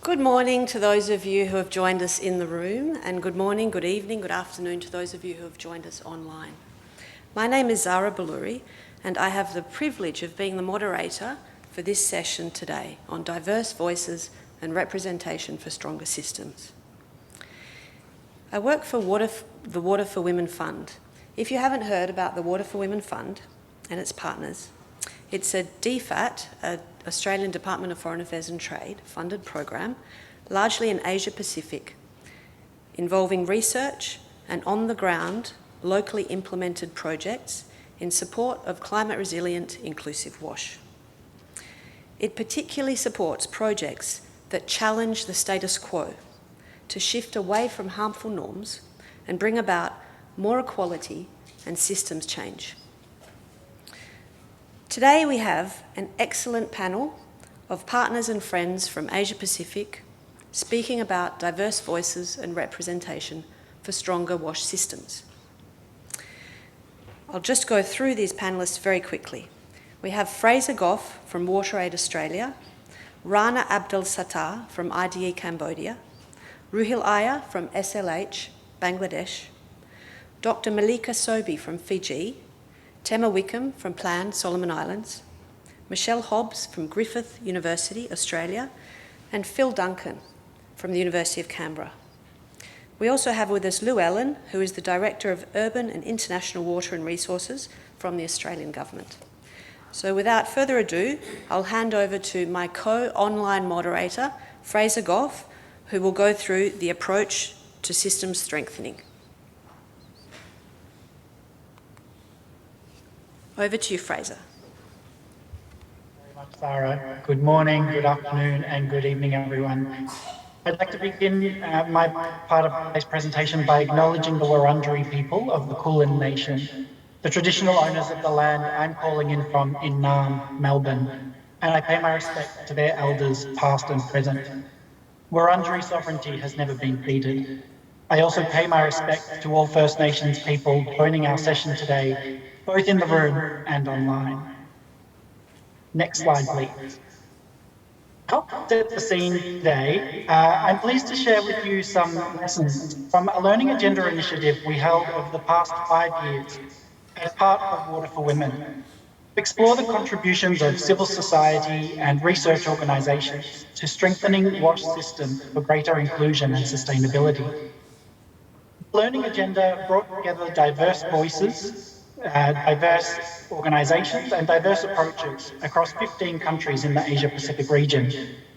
Good morning to those of you who have joined us in the room, and good morning, good evening, good afternoon to those of you who have joined us online. My name is Zara Balluri, and I have the privilege of being the moderator for this session today on diverse voices and representation for stronger systems. I work for the Water for Women Fund. If you haven't heard about the Water for Women Fund and its partners, it's a DFAT, an Australian Department of Foreign Affairs and Trade funded program, largely in Asia Pacific, involving research and on-the-ground, locally implemented projects in support of climate-resilient, inclusive wash. It particularly supports projects that challenge the status quo to shift away from harmful norms and bring about more equality and systems change. Today we have an excellent panel of partners and friends from Asia Pacific speaking about diverse voices and representation for stronger wash systems. I'll just go through these panellists very quickly. We have Fraser Goff from WaterAid Australia, Rana Abdel Sattar from IDE Cambodia, Ruhil Iyer from SLH, Bangladesh, Dr. Malika Sobhi from Fiji, Tema Wickham from Plan, Solomon Islands, Michelle Hobbs from Griffith University, Australia, and Phil Duncan from the University of Canberra. We also have with us Lou Ellen, who is the Director of Urban and International Water and Resources from the Australian Government. So without further ado, I'll hand over to my co-online moderator, Fraser Goff, who will go through the approach to systems strengthening. Over to you, Fraser. Very much, Sarah. Good morning, good afternoon, and good evening, everyone. I'd like to begin my part of today's presentation by acknowledging the Wurundjeri people of the Kulin Nation, the traditional owners of the land I'm calling in from in Naarm, Melbourne, and I pay my respect to their elders, past and present. Wurundjeri sovereignty has never been ceded. I also pay my respect to all First Nations people joining our session today, both in the room and online. Next slide, please. To help set the scene today, I'm pleased to share with you some lessons from a learning agenda initiative we held over the past 5 years as part of Water for Women, to explore the contributions of civil society and research organisations to strengthening wash systems for greater inclusion and sustainability. The learning agenda brought together diverse voices, diverse organisations and diverse approaches across 15 countries in the Asia Pacific region,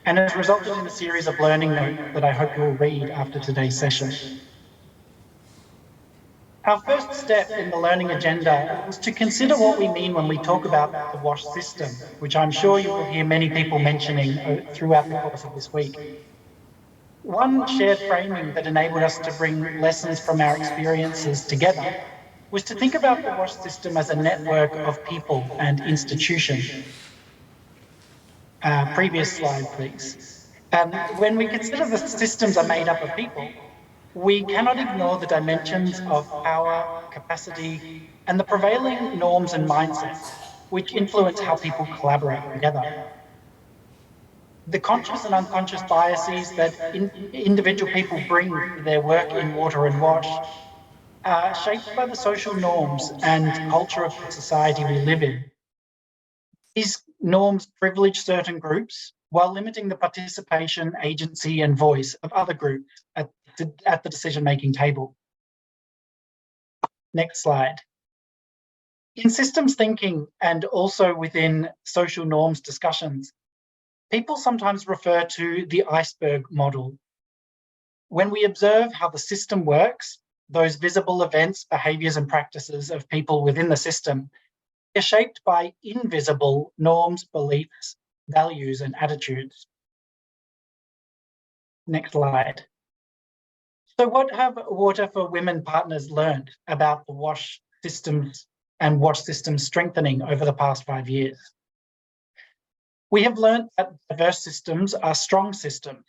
and has resulted in a series of learning notes that I hope you'll read after today's session. Our first step in the learning agenda was to consider what we mean when we talk about the WASH system, which I'm sure you will hear many people mentioning throughout the course of this week. One shared framing that enabled us to bring lessons from our experiences together was to think about the WASH system as a network of people and institutions. Previous slide, please. When we consider the systems are made up of people, we cannot ignore the dimensions of power, capacity, and the prevailing norms and mindsets which influence how people collaborate together. The conscious and unconscious biases that individual people bring to their work in water and wash are shaped by the social norms and culture of the society we live in. These norms privilege certain groups while limiting the participation, agency, and voice of other groups at the decision-making table. Next slide. In systems thinking and also within social norms discussions, people sometimes refer to the iceberg model. When we observe how the system works, those visible events, behaviours and practices of people within the system are shaped by invisible norms, beliefs, values and attitudes. Next slide. So what have Water for Women partners learned about the WASH systems and WASH systems strengthening over the past 5 years? We have learned that diverse systems are strong systems.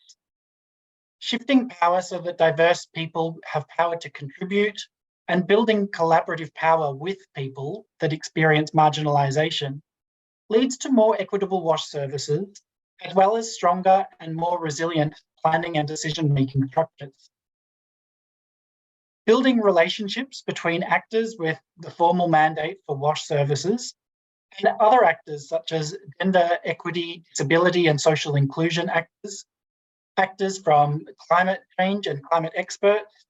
Shifting power so that diverse people have power to contribute and building collaborative power with people that experience marginalisation leads to more equitable wash services as well as stronger and more resilient planning and decision-making structures. Building relationships between actors with the formal mandate for WASH services and other actors such as gender, equity, disability and social inclusion actors, actors from climate change and climate experts,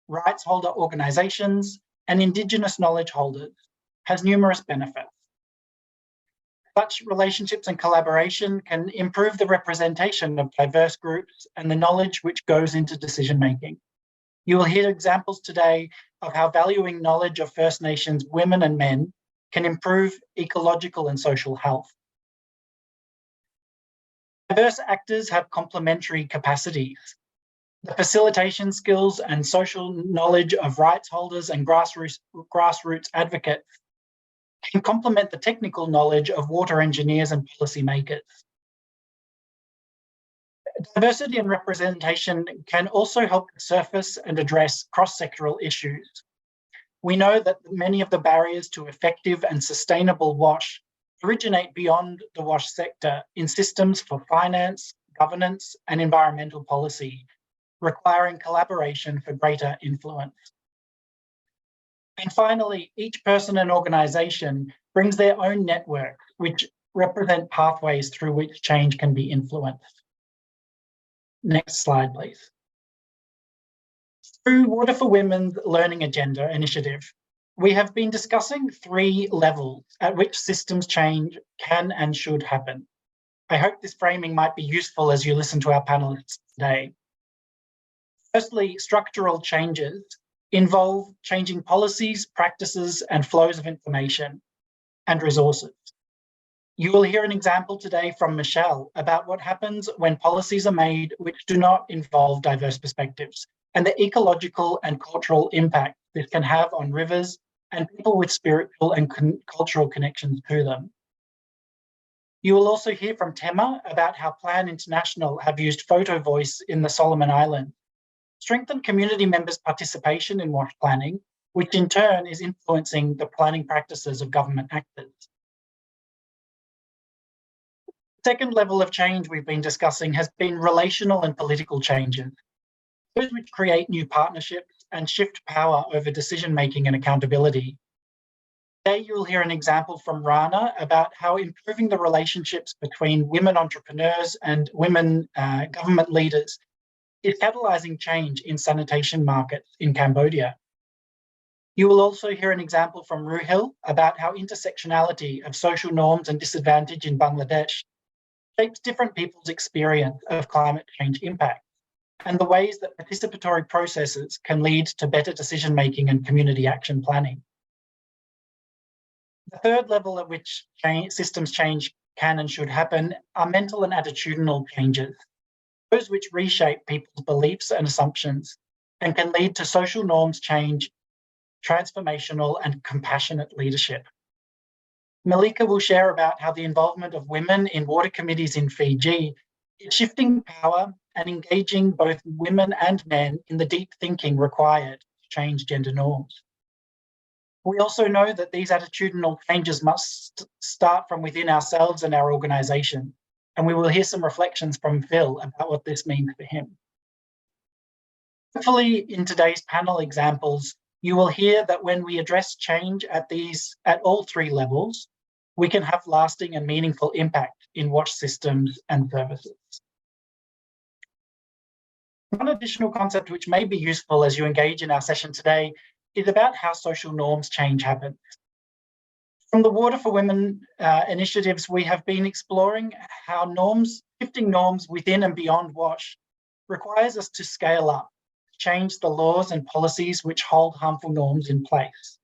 rights holder organisations, and Indigenous knowledge holders has numerous benefits. Such relationships and collaboration can improve the representation of diverse groups and the knowledge which goes into decision-making. You will hear examples today of how valuing knowledge of First Nations women and men can improve ecological and social health. Diverse actors have complementary capacities. The facilitation skills and social knowledge of rights holders and grassroots advocates can complement the technical knowledge of water engineers and policymakers. Diversity and representation can also help surface and address cross-sectoral issues. We know that many of the barriers to effective and sustainable WASH originate beyond the WASH sector in systems for finance, governance, and environmental policy, requiring collaboration for greater influence. And finally, each person and organisation brings their own network, which represent pathways through which change can be influenced. Next slide, please. Through Water for Women's Learning Agenda initiative, we have been discussing 3 levels at which systems change can and should happen. I hope this framing might be useful as you listen to our panelists today. Firstly, structural changes involve changing policies, practices, and flows of information and resources. You will hear an example today from Michelle about what happens when policies are made which do not involve diverse perspectives and the ecological and cultural impact this can have on rivers and people with spiritual and cultural connections to them. You will also hear from Tema about how Plan International have used photo voice in the Solomon Islands, strengthen community members' participation in WASH planning, which in turn is influencing the planning practices of government actors. The second level of change we've been discussing has been relational and political changes, those which create new partnerships and shift power over decision-making and accountability. Today, you'll hear an example from Rana about how improving the relationships between women entrepreneurs and women government leaders is catalysing change in sanitation markets in Cambodia. You will also hear an example from Ruhil about how intersectionality of social norms and disadvantage in Bangladesh shapes different people's experience of climate change impact and the ways that participatory processes can lead to better decision-making and community action planning. The third level at which systems change can and should happen are mental and attitudinal changes, those which reshape people's beliefs and assumptions and can lead to social norms change, transformational and compassionate leadership. Malika will share about how the involvement of women in water committees in Fiji is shifting power and engaging both women and men in the deep thinking required to change gender norms. We also know that these attitudinal changes must start from within ourselves and our organisation, and we will hear some reflections from Phil about what this means for him. Hopefully, in today's panel examples, you will hear that when we address change at all 3 levels, we can have lasting and meaningful impact in WASH systems and services. One additional concept which may be useful as you engage in our session today is about how social norms change happens. From the Water for Women initiatives, we have been exploring how shifting norms within and beyond WASH requires us to scale up, change the laws and policies which hold harmful norms in place.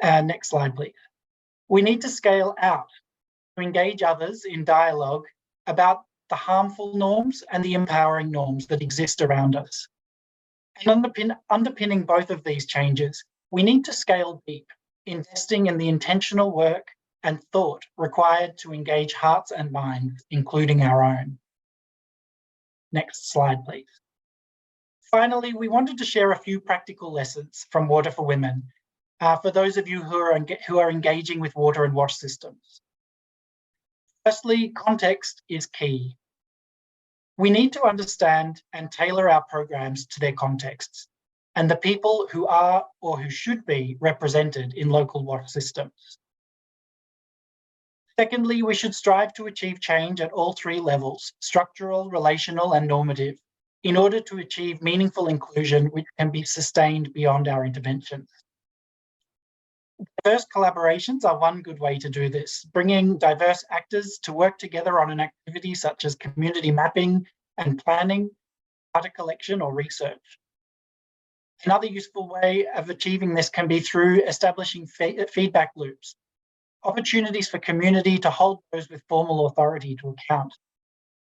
Next slide, please. We need to scale out to engage others in dialogue about the harmful norms and the empowering norms that exist around us. And underpinning both of these changes, we need to scale deep, investing in the intentional work and thought required to engage hearts and minds, including our own. Next slide, please. Finally, we wanted to share a few practical lessons from Water for Women for those of you who are engaging with water and WASH systems. Firstly, context is key. We need to understand and tailor our programs to their contexts and the people who are or who should be represented in local water systems. Secondly, we should strive to achieve change at all three levels, structural, relational, and normative, in order to achieve meaningful inclusion which can be sustained beyond our interventions. Diverse collaborations are one good way to do this, bringing diverse actors to work together on an activity such as community mapping and planning, data collection, or research. Another useful way of achieving this can be through establishing feedback loops, opportunities for community to hold those with formal authority to account,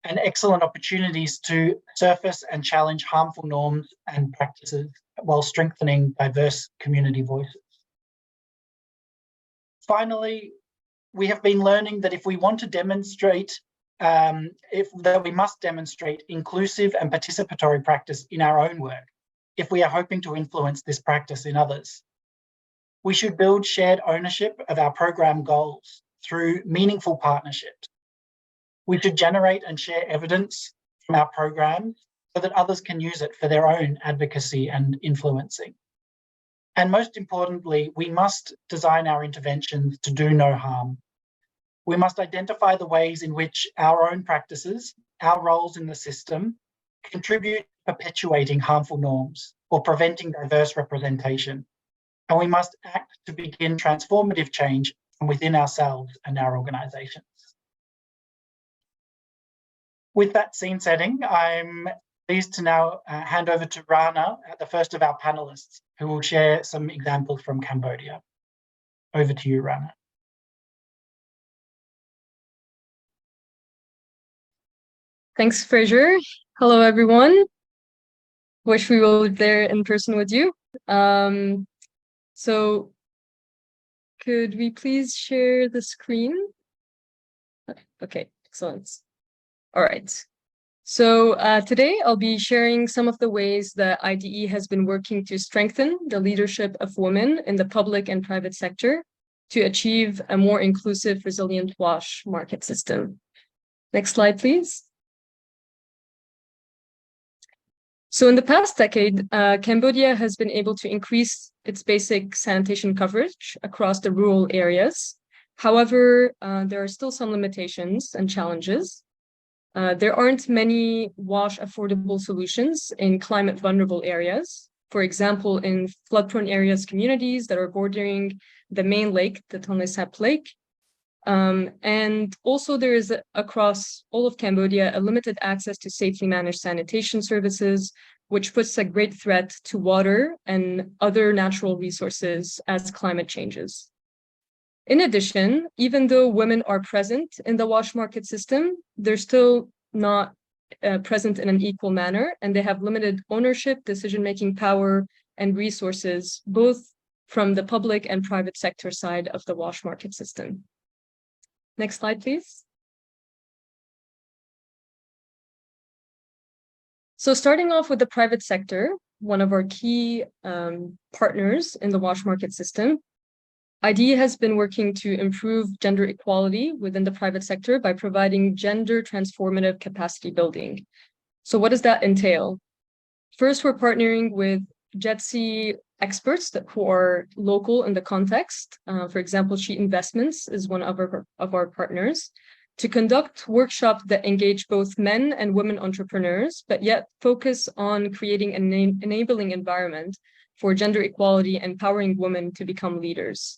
and excellent opportunities to surface and challenge harmful norms and practices while strengthening diverse community voices. Finally, we have been learning that if we want to demonstrate, we must demonstrate inclusive and participatory practice in our own work, if we are hoping to influence this practice in others. We should build shared ownership of our program goals through meaningful partnerships. We should generate and share evidence from our programs so that others can use it for their own advocacy and influencing. And most importantly, we must design our interventions to do no harm. We must identify the ways in which our own practices, our roles in the system, contribute to perpetuating harmful norms or preventing diverse representation. And we must act to begin transformative change from within ourselves and our organisations. With that scene setting, I'm pleased to now hand over to Rana, the first of our panellists, who will share some examples from Cambodia. Over to you, Rana. Thanks, Fraser. Hello, everyone. Wish we were there in person with you. So could we please share the screen? Okay, excellent. All right. So today I'll be sharing some of the ways that IDE has been working to strengthen the leadership of women in the public and private sector to achieve a more inclusive, resilient wash market system. Next slide, please. So in the past decade, Cambodia has been able to increase its basic sanitation coverage across the rural areas. However, there are still some limitations and challenges. There aren't many wash affordable solutions in climate vulnerable areas. For example, in flood-prone areas, communities that are bordering the main lake, the Tonle Sap Lake. And also there is across all of Cambodia a limited access to safely managed sanitation services, which puts a great threat to water and other natural resources as climate changes. In addition, even though women are present in the wash market system, they're still not present in an equal manner, and they have limited ownership, decision-making power, and resources, both from the public and private sector side of the wash market system. Next slide, please. So starting off with the private sector, one of our key partners in the wash market system, IDE has been working to improve gender equality within the private sector by providing gender transformative capacity building. So what does that entail? First, we're partnering with JETSI experts who are local in the context. For example, Sheet Investments is one of our partners, to conduct workshops that engage both men and women entrepreneurs, but yet focus on creating an enabling environment for gender equality and empowering women to become leaders.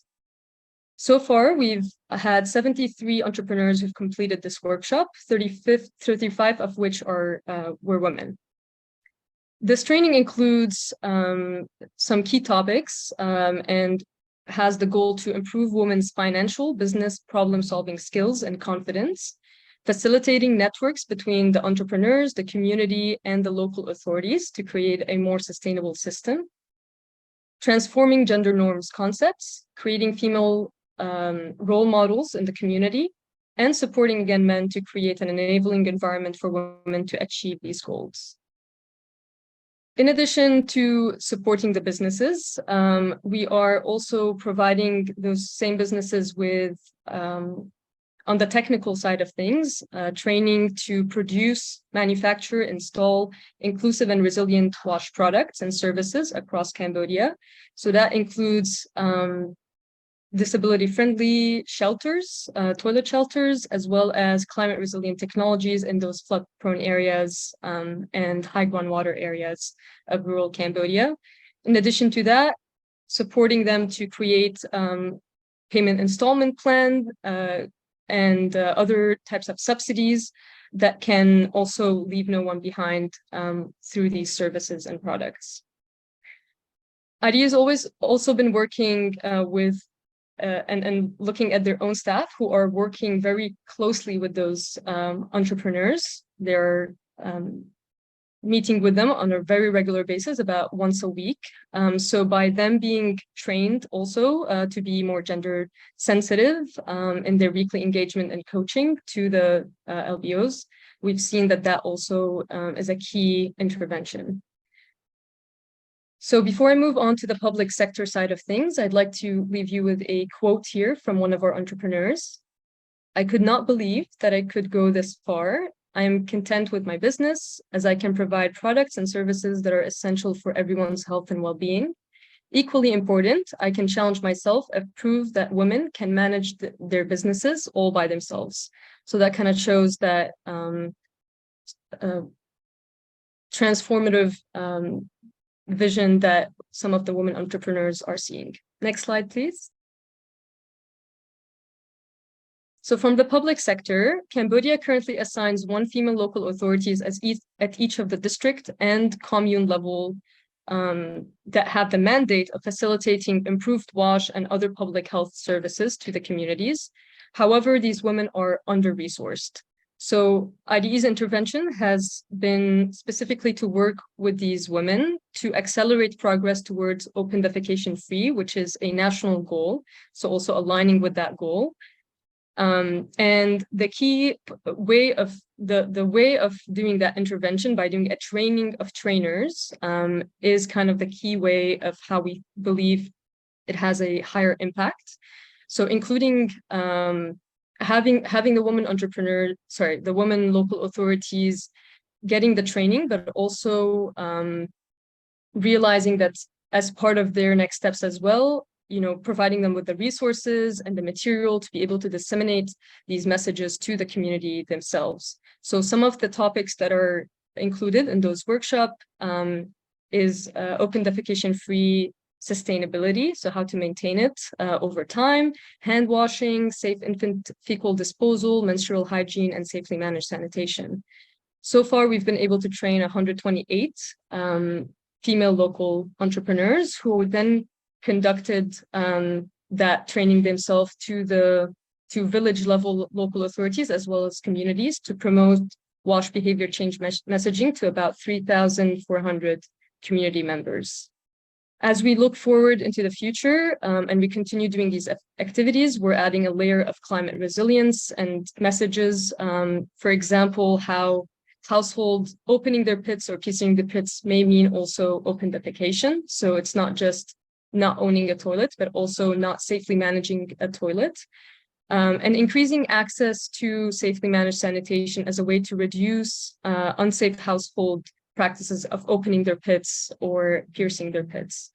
So far, we've had 73 entrepreneurs who've completed this workshop, 35 of which were women. This training includes some key topics and has the goal to improve women's financial, business, problem-solving skills and confidence, facilitating networks between the entrepreneurs, the community, and the local authorities to create a more sustainable system, transforming gender norms concepts, creating female role models in the community, and supporting, again, men to create an enabling environment for women to achieve these goals. In addition to supporting the businesses, we are also providing those same businesses with On the technical side of things, training to produce, manufacture, install inclusive and resilient wash products and services across Cambodia. So that includes disability-friendly shelters, toilet shelters, as well as climate-resilient technologies in those flood-prone areas and high groundwater areas of rural Cambodia. In addition to that, supporting them to create payment installment plan and other types of subsidies that can also leave no one behind through these services and products. IDEA has always also been working with and looking at their own staff who are working very closely with those entrepreneurs. They're meeting with them on a very regular basis, about once a week. So by them being trained also to be more gender sensitive in their weekly engagement and coaching to the LBOs, we've seen that that also is a key intervention. So before I move on to the public sector side of things, I'd like to leave you with a quote here from one of our entrepreneurs. "I could not believe that I could go this far. I am content with my business as I can provide products and services that are essential for everyone's health and well-being. Equally important, I can challenge myself and prove that women can manage their businesses all by themselves." So that kind of shows that transformative vision that some of the women entrepreneurs are seeing. Next slide, please. So from the public sector, Cambodia currently assigns 1 female local authorities at each of the district and commune level that have the mandate of facilitating improved wash and other public health services to the communities. However, these women are under-resourced. So IDE's intervention has been specifically to work with these women to accelerate progress towards open defecation free, which is a national goal. So also aligning with that goal. And the key way of the way of doing that intervention by doing a training of trainers is kind of the key way of how we believe it has a higher impact. So including having the women local authorities getting the training, but also realizing that as part of their next steps as well, providing them with the resources and the material to be able to disseminate these messages to the community themselves. So some of the topics that are included in those workshops is open defecation-free sustainability, so how to maintain it over time, hand washing, safe infant fecal disposal, menstrual hygiene, and safely managed sanitation. So far, we've been able to train 128 female local entrepreneurs who then conducted that training themselves to village level local authorities as well as communities to promote wash behavior change messaging to about 3,400 community members. As we look forward into the future and we continue doing these activities, we're adding a layer of climate resilience and messages. For example, how households opening their pits or piecing the pits may mean also open defecation. So it's not just not owning a toilet, but also not safely managing a toilet. And increasing access to safely managed sanitation as a way to reduce unsafe household practices of opening their pits or piercing their pits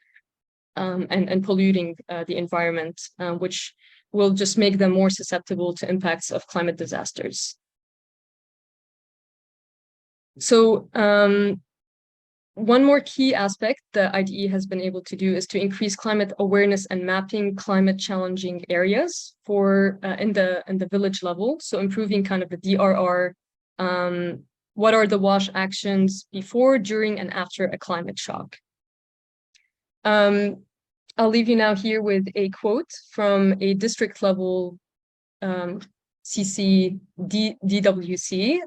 and polluting the environment, which will just make them more susceptible to impacts of climate disasters. So one more key aspect that IDE has been able to do is to increase climate awareness and mapping climate challenging areas for in the village level. So improving kind of the DRR, what are the WASH actions before, during, and after a climate shock? I'll leave you now here with a quote from a district level DWC,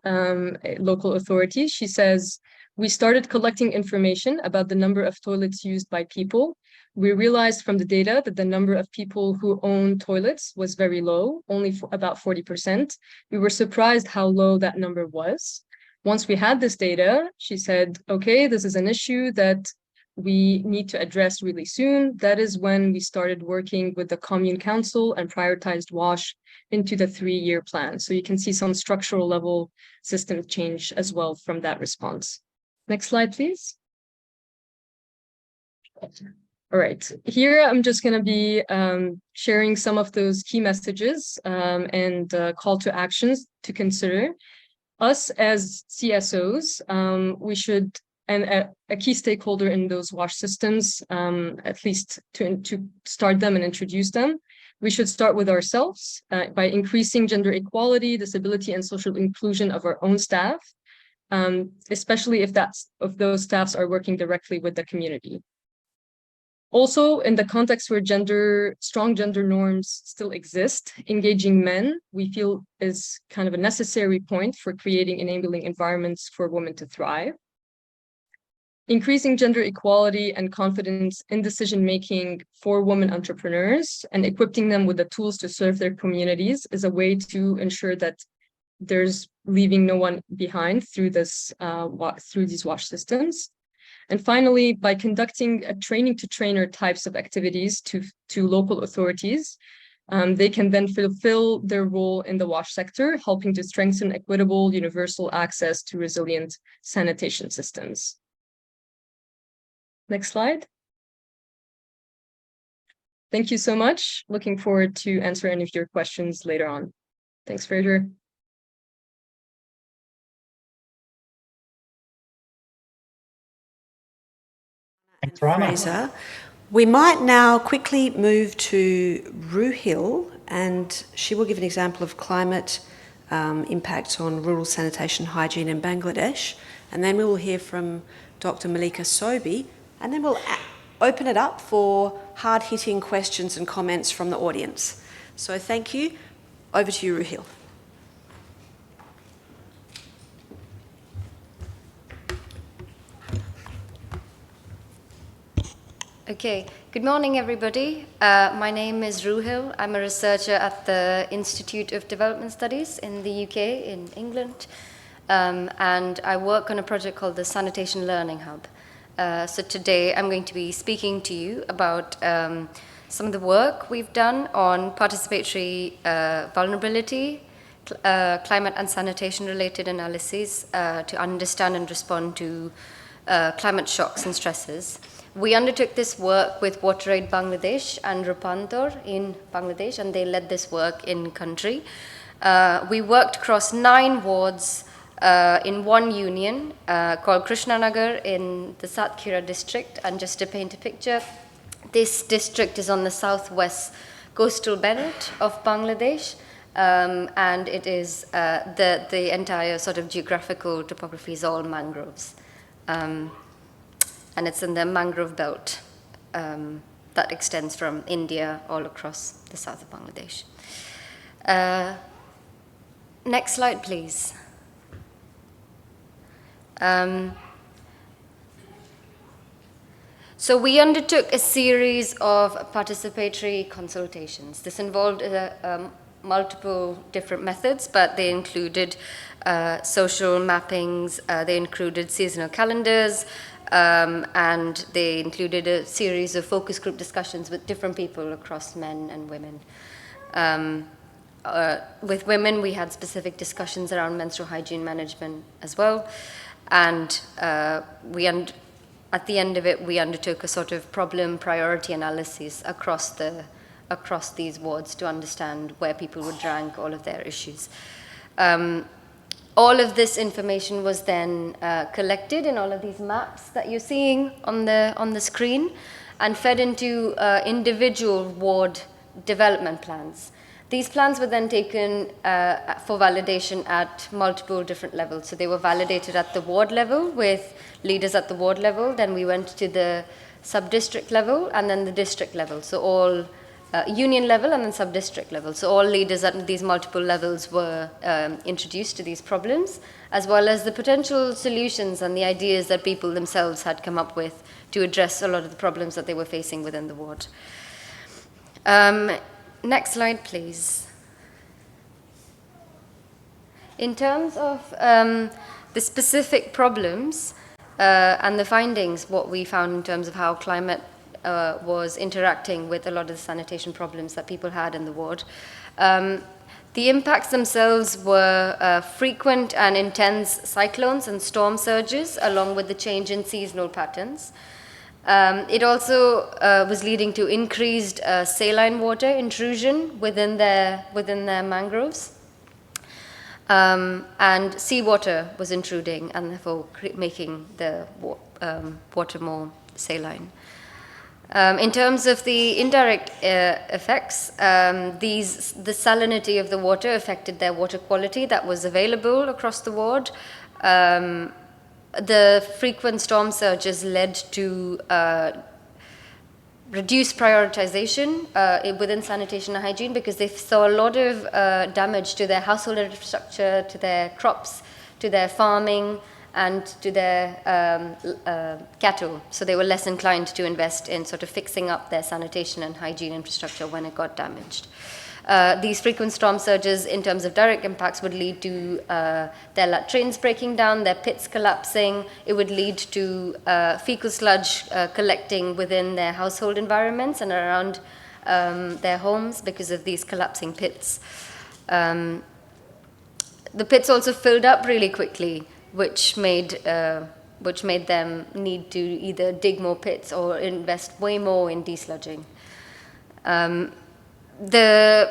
local authority. She says, "We started collecting information about the number of toilets used by people. We realized from the data that the number of people who own toilets was very low, only for about 40%. We were surprised how low that number was. Once we had this data," she said, "okay, this is an issue that we need to address really soon. That is when we started working with the Commune Council and prioritized WASH into the 3-year plan. So you can see some structural level system change as well from that response. Next slide, please. All right, here I'm just going to be sharing some of those key messages and call to actions to consider. Us as CSOs, we should, and a key stakeholder in those WASH systems, at least to start them and introduce them, we should start with ourselves by increasing gender equality, disability, and social inclusion of our own staff, especially if those staffs are working directly with the community. Also, in the context where strong gender norms still exist, engaging men, we feel, is kind of a necessary point for creating enabling environments for women to thrive. Increasing gender equality and confidence in decision-making for women entrepreneurs and equipping them with the tools to serve their communities is a way to ensure that there's leaving no one behind through these WASH systems. And finally, by conducting a training to trainer types of activities to local authorities, they can then fulfill their role in the WASH sector, helping to strengthen equitable, universal access to resilient sanitation systems. Next slide. Thank you so much. Looking forward to answer any of your questions later on. Thanks, Fraser. Thanks, Rana. Fraser. We might now quickly move to Ruhil, and she will give an example of climate impacts on rural sanitation hygiene in Bangladesh. And then we will hear from Dr. Malika Sobhi, and then we'll open it up for hard-hitting questions and comments from the audience. So thank you. Over to you, Ruhil. Okay, good morning, everybody. My name is Ruhil. I'm a researcher at the Institute of Development Studies in the UK, in England. And I work on a project called the Sanitation Learning Hub. So today I'm going to be speaking to you about some of the work we've done on participatory vulnerability, climate and sanitation related analyses to understand and respond to climate shocks and stresses. We undertook this work with WaterAid Bangladesh and Rupantor in Bangladesh, and they led this work in country. We worked across 9 wards in one union called Krishnanagar in the Satkhira district. And just to paint a picture, this district is on the southwest coastal belt of Bangladesh, and it is the entire sort of geographical topography is all mangroves. And it's in the mangrove belt that extends from India all across the south of Bangladesh. Next slide, please. So we undertook a series of participatory consultations. This involved multiple different methods, but they included social mappings, they included seasonal calendars, and they included a series of focus group discussions with different people across men and women. With women, we had specific discussions around menstrual hygiene management as well. And at the end of it, we undertook a sort of problem priority analysis across these wards to understand where people would rank all of their issues. All of this information was then collected in all of these maps that you're seeing on the screen and fed into individual ward development plans. These plans were then taken for validation at multiple different levels. So they were validated at the ward level with leaders at the ward level. Then we went to the sub-district level and then the district level. So all union level and then sub-district level. So all leaders at these multiple levels were introduced to these problems, as well as the potential solutions and the ideas that people themselves had come up with to address a lot of the problems that they were facing within the ward. Next slide, please. In terms of the specific problems, and the findings, what we found in terms of how climate was interacting with a lot of the sanitation problems that people had in the ward. The impacts themselves were frequent and intense cyclones and storm surges, along with the change in seasonal patterns. It also was leading to increased saline water intrusion within their mangroves. And seawater was intruding and therefore making the water more saline. In terms of the indirect effects, the salinity of the water affected their water quality that was available across the ward. The frequent storm surges led to reduced prioritization within sanitation and hygiene, because they saw a lot of damage to their household infrastructure, to their crops, to their farming, and to their cattle. So they were less inclined to invest in sort of fixing up their sanitation and hygiene infrastructure when it got damaged. These frequent storm surges, in terms of direct impacts, would lead to their latrines breaking down, their pits collapsing. It would lead to fecal sludge collecting within their household environments and around their homes because of these collapsing pits. The pits also filled up really quickly, which made them need to either dig more pits or invest way more in desludging. The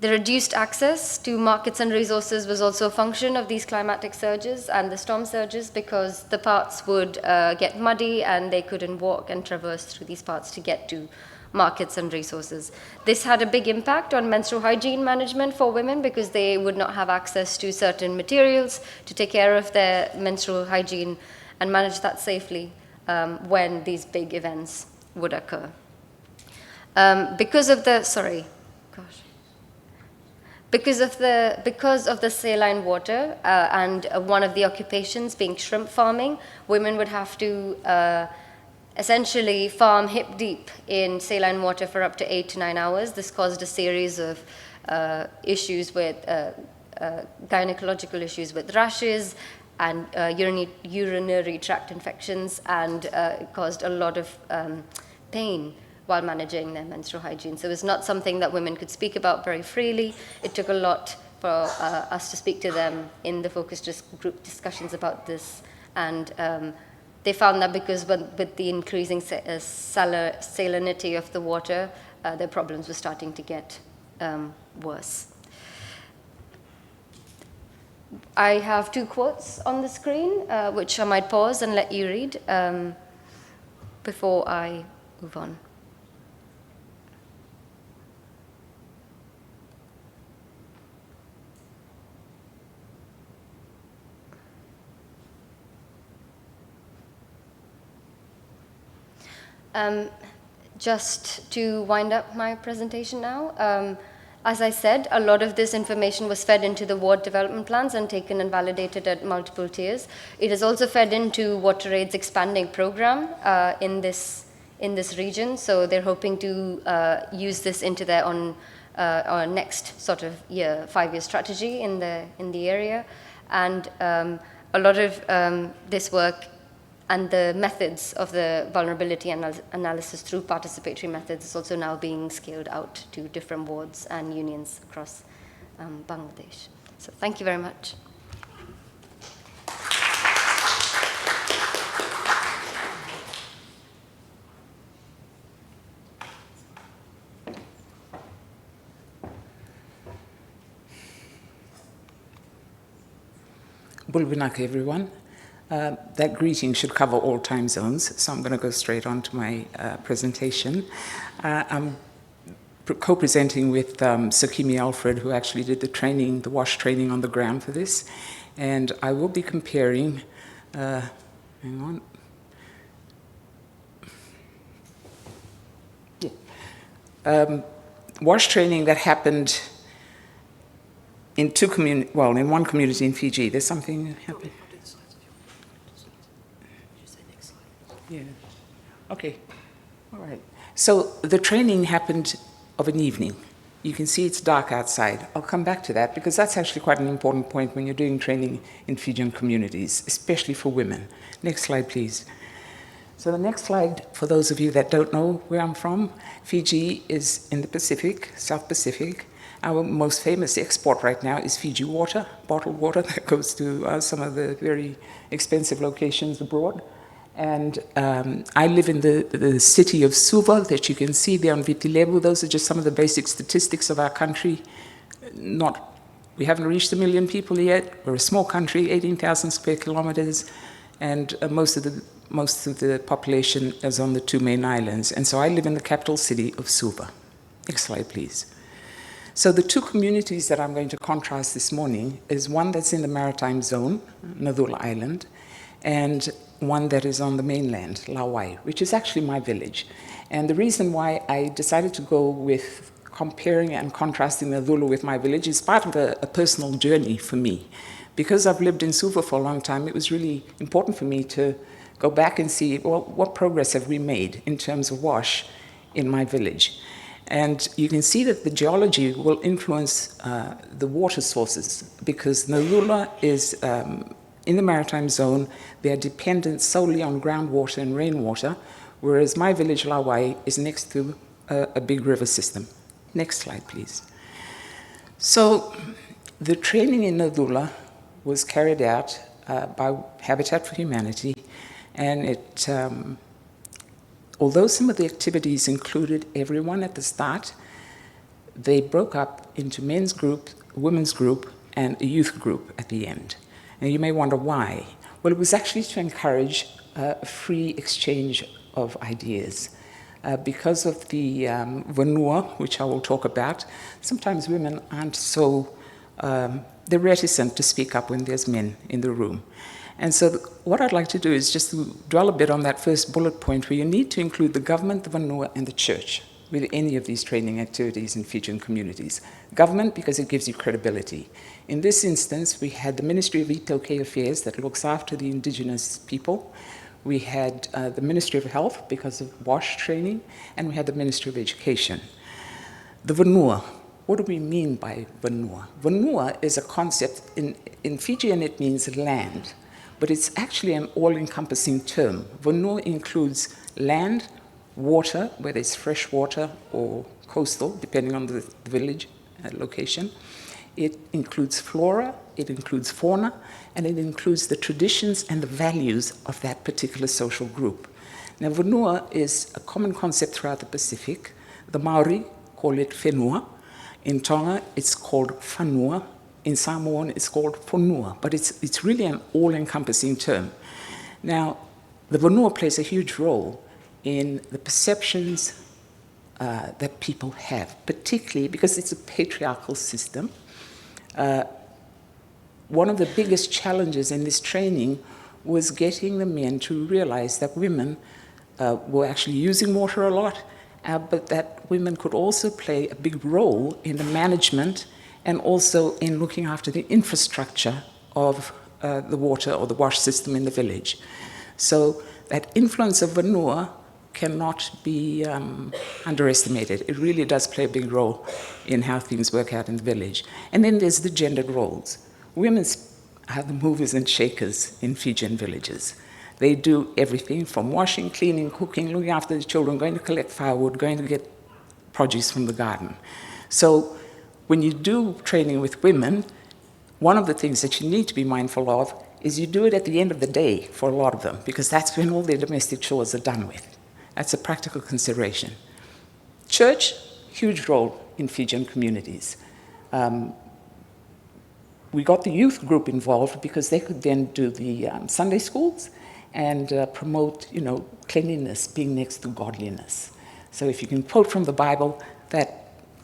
reduced access to markets and resources was also a function of these climatic surges and the storm surges, because the paths would get muddy and they couldn't walk and traverse through these paths to get to markets and resources. This had a big impact on menstrual hygiene management for women, because they would not have access to certain materials to take care of their menstrual hygiene and manage that safely when these big events would occur. Because of the saline water and one of the occupations being shrimp farming, women would have to essentially farm hip deep in saline water for up to 8 to 9 hours. This caused a series of issues with gynecological issues with rashes and urinary tract infections, and it caused a lot of pain while managing their menstrual hygiene. So it was not something that women could speak about very freely. It took a lot for us to speak to them in the focus group discussions about this. And they found that because with the increasing salinity of the water, their problems were starting to get worse. I have 2 quotes on the screen, which I might pause and let you read before I move on. Just to wind up my presentation now, as I said, a lot of this information was fed into the ward development plans and taken and validated at multiple tiers. It is also fed into WaterAid's expanding program in this region, so they're hoping to use this into their own next sort of 5-year strategy in the area. And a lot of this work and the methods of the vulnerability analysis through participatory methods is also now being scaled out to different wards and unions across Bangladesh. So thank you very much. Bulbinaka, everyone. That greeting should cover all time zones, so I'm going to go straight on to my presentation. I'm co-presenting with Sakimi Alfred, who actually did the training, the WASH training on the ground for this, and I will be comparing, WASH training that happened in in one community in Fiji. There's something that happened. Yeah. Okay. All right. So the training happened of an evening. You can see it's dark outside. I'll come back to that because that's actually quite an important point when you're doing training in Fijian communities, especially for women. Next slide, please. So the next slide, for those of you that don't know where I'm from, Fiji is in the Pacific, South Pacific. Our most famous export right now is Fiji water, bottled water that goes to some of the very expensive locations abroad. And I live in the city of Suva that you can see there on Vitilevu. Those are just some of the basic statistics of our country. We haven't reached 1 million people yet. We're a small country, 18,000 square kilometers, and most of the population is on the 2 main islands. And so I live in the capital city of Suva. Next slide, please. So the two communities that I'm going to contrast this morning is one that's in the maritime zone, Nadula Island, and one that is on the mainland, Lawai, which is actually my village. And the reason why I decided to go with comparing and contrasting Nadula with my village is part of a personal journey for me. Because I've lived in Suva for a long time, it was really important for me to go back and see, well, what progress have we made in terms of WASH in my village. And you can see that the geology will influence the water sources because Nadula is in the maritime zone. They are dependent solely on groundwater and rainwater, whereas my village, Lawai, is next to a big river system. Next slide, please. So the training in Nadula was carried out by Habitat for Humanity, and it although some of the activities included everyone at the start, they broke up into men's group, women's group, and a youth group at the end. And you may wonder why. Well, it was actually to encourage a free exchange of ideas. Because of the vanua, which I will talk about, sometimes women aren't so, they're reticent to speak up when there's men in the room. And so what I'd like to do is just to dwell a bit on that first bullet point where you need to include the government, the vanua, and the church with any of these training activities in Fijian communities. Government, because it gives you credibility. In this instance, we had the Ministry of Itoke Affairs that looks after the indigenous people. We had the Ministry of Health because of WASH training, and we had the Ministry of Education. The vanua. What do we mean by vanua? Vanua is a concept, in Fijian it means land. But it's actually an all-encompassing term. Vanua includes land, water, whether it's fresh water or coastal, depending on the village location. It includes flora, it includes fauna, and it includes the traditions and the values of that particular social group. Now, vanua is a common concept throughout the Pacific. The Maori call it whenua. In Tonga, it's called whanua. In Samoan, it's called whanua, but it's really an all-encompassing term. Now, the vanua plays a huge role in the perceptions that people have, particularly because it's a patriarchal system. One of the biggest challenges in this training was getting the men to realize that women were actually using water a lot, but that women could also play a big role in the management and also in looking after the infrastructure of the water or the WASH system in the village. So that influence of vanua cannot be underestimated. It really does play a big role in how things work out in the village. And then there's the gendered roles. Women are the movers and shakers in Fijian villages. They do everything from washing, cleaning, cooking, looking after the children, going to collect firewood, going to get produce from the garden. So when you do training with women, one of the things that you need to be mindful of is you do it at the end of the day for a lot of them, because that's when all their domestic chores are done with. That's a practical consideration. Church, huge role in Fijian communities. We got the youth group involved because they could then do the Sunday schools and promote, cleanliness, being next to godliness. So if you can quote from the Bible, that,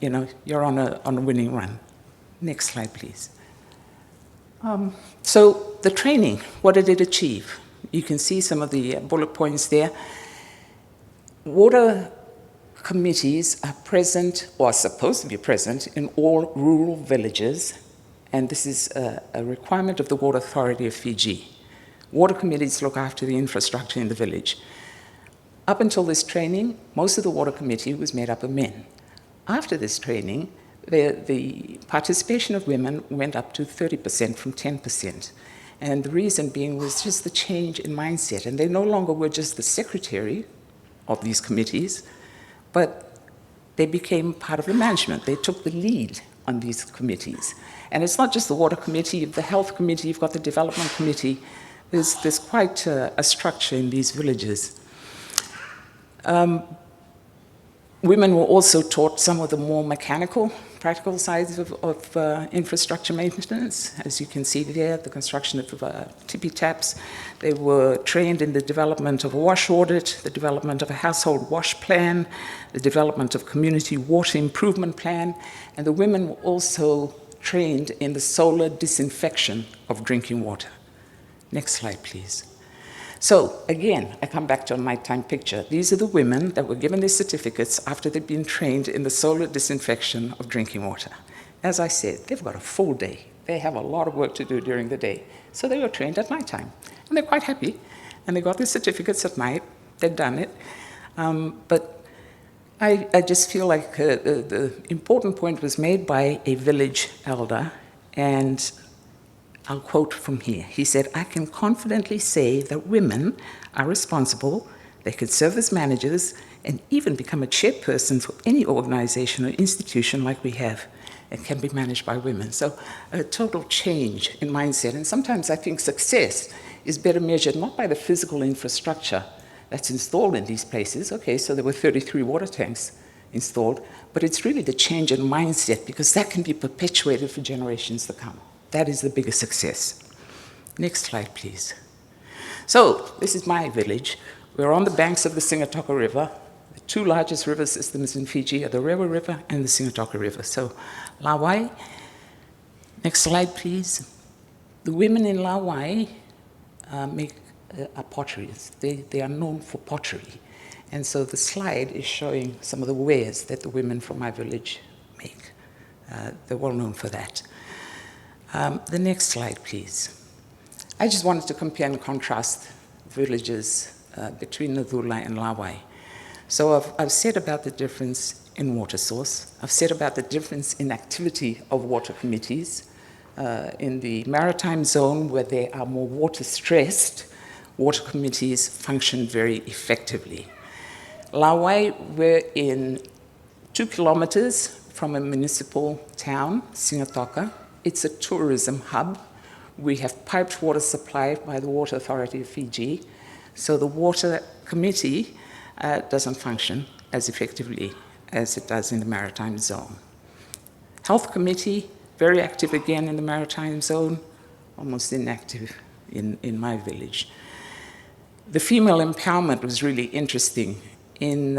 you're on a winning run. Next slide, please. So the training, what did it achieve? You can see some of the bullet points there. Water committees are present, or are supposed to be present, in all rural villages, and this is a requirement of the Water Authority of Fiji. Water committees look after the infrastructure in the village. Up until this training, most of the water committee was made up of men. After this training, the participation of women went up to 30% from 10%. And the reason being was just the change in mindset. And they no longer were just the secretary of these committees, but they became part of the management. They took the lead on these committees. And it's not just the water committee, you've the health committee, you've got the development committee. There's quite a structure in these villages. Women were also taught some of the more mechanical, practical sides of infrastructure maintenance. As you can see there, the construction of tippy taps. They were trained in the development of a wash audit, the development of a household wash plan, the development of community water improvement plan, and the women were also trained in the solar disinfection of drinking water. Next slide, please. So again, I come back to a nighttime picture. These are the women that were given their certificates after they'd been trained in the solar disinfection of drinking water. As I said, they've got a full day. They have a lot of work to do during the day. So they were trained at nighttime. And they're quite happy. And they got their certificates at night. They'd done it. But I just feel like the important point was made by a village elder, and I'll quote from here. He said, "I can confidently say that women are responsible, they can serve as managers, and even become a chairperson for any organization or institution like we have. It can be managed by women." So a total change in mindset. And sometimes I think success is better measured not by the physical infrastructure that's installed in these places. Okay, so there were 33 water tanks installed, but it's really the change in mindset, because that can be perpetuated for generations to come. That is the biggest success. Next slide, please. So this is my village. We're on the banks of the Singatoka River. The two largest river systems in Fiji are the Rewa River and the Singatoka River. So Lawai, next slide, please. The women in Lawai are potteries. They are known for pottery. And so the slide is showing some of the wares that the women from my village make. They're well known for that. The next slide, please. I just wanted to compare and contrast villages between Nadula and Lawai. So I've said about the difference in water source. I've said about the difference in activity of water committees. In the maritime zone, where they are more water stressed, water committees function very effectively. Lawai, we're in 2 kilometers from a municipal town, Singatoka. It's a tourism hub. We have piped water supply by the Water Authority of Fiji. So the water committee doesn't function as effectively as it does in the maritime zone. Health committee, very active again in the maritime zone, almost inactive in my village. The female empowerment was really interesting. In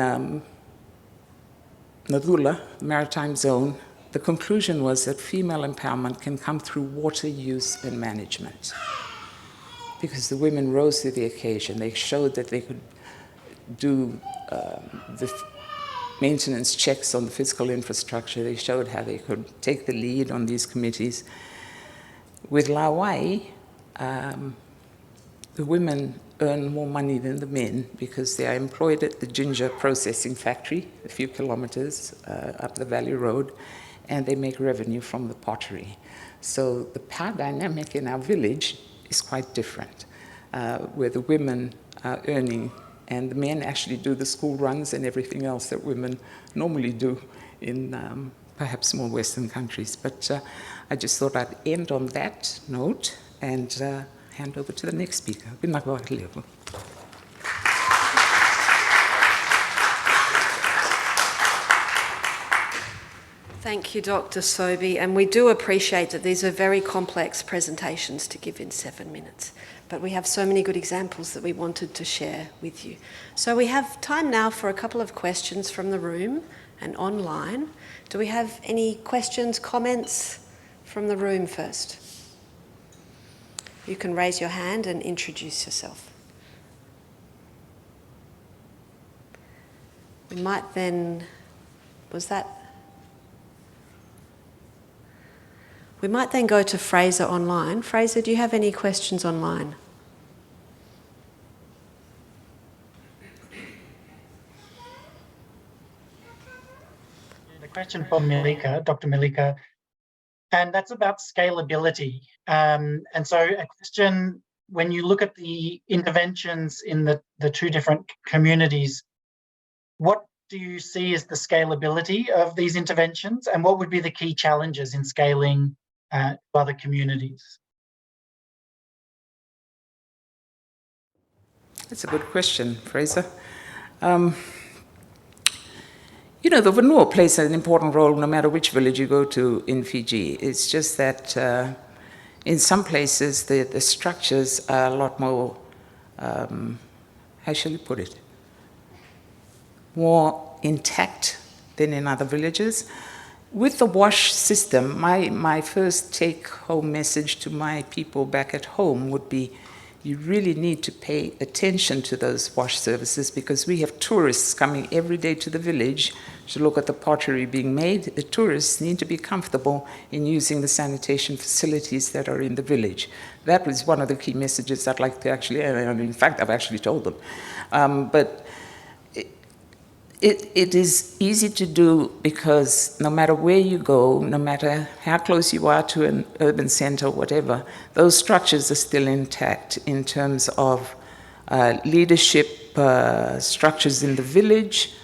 Nadula, maritime zone, the conclusion was that female empowerment can come through water use and management, because the women rose to the occasion. They showed that they could do the maintenance checks on the physical infrastructure. They showed how they could take the lead on these committees. With Lawai, the women earn more money than the men, because they are employed at the ginger processing factory a few kilometers up the Valley Road, and they make revenue from the pottery. So the power dynamic in our village is quite different, where the women are earning, and the men actually do the school runs and everything else that women normally do in perhaps more Western countries. But I just thought I'd end on that note and hand over to the next speaker. Thank you, Dr. Sobey, and we do appreciate that these are very complex presentations to give in 7 minutes, but we have so many good examples that we wanted to share with you. So we have time now for a couple of questions from the room and online. Do we have any questions, comments from the room first? You can raise your hand and introduce yourself. We might then, we might then go to Fraser online. Fraser, do you have any questions online? question for Milika, Dr. Milika, and that's about scalability. And so a question, when you look at the interventions in the two different communities, what do you see as the scalability of these interventions, and what would be the key challenges in scaling to other communities? That's a good question, Fraser. You know, the Vanua plays an important role no matter which village you go to in Fiji. It's just that in some places the structures are a lot more, how shall you put it, more intact than in other villages. With the WASH system, my first take-home message to my people back at home would be, you really need to pay attention to those WASH services, because we have tourists coming every day to the village to look at the pottery being made. The tourists need to be comfortable in using the sanitation facilities that are in the village. That was one of the key messages I'd like to actually, and in fact, I've actually told them. But it is easy to do, because no matter where you go, no matter how close you are to an urban center or whatever, those structures are still intact in terms of leadership structures in the village.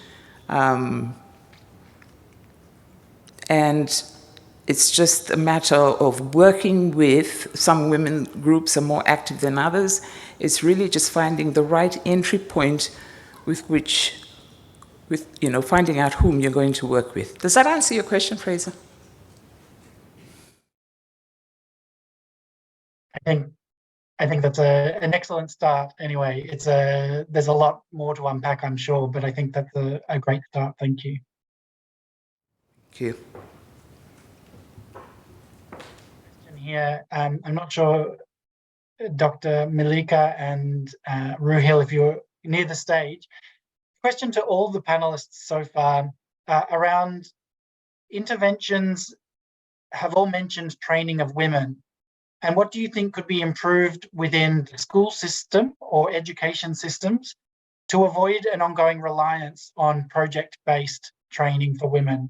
And it's just a matter of working with, some women groups are more active than others. It's really just finding the right entry point with which, you know, finding out whom you're going to work with. Does that answer your question, Fraser? I think that's an excellent start. Anyway, there's a lot more to unpack, I'm sure, but I think that's a great start. Thank you. Thank you. Question here. I'm not sure, Dr. Milika and Ruhil, if you're near the stage. Question to all the panelists so far around interventions have all mentioned training of women. And what do you think could be improved within the school system or education systems to avoid an ongoing reliance on project-based training for women?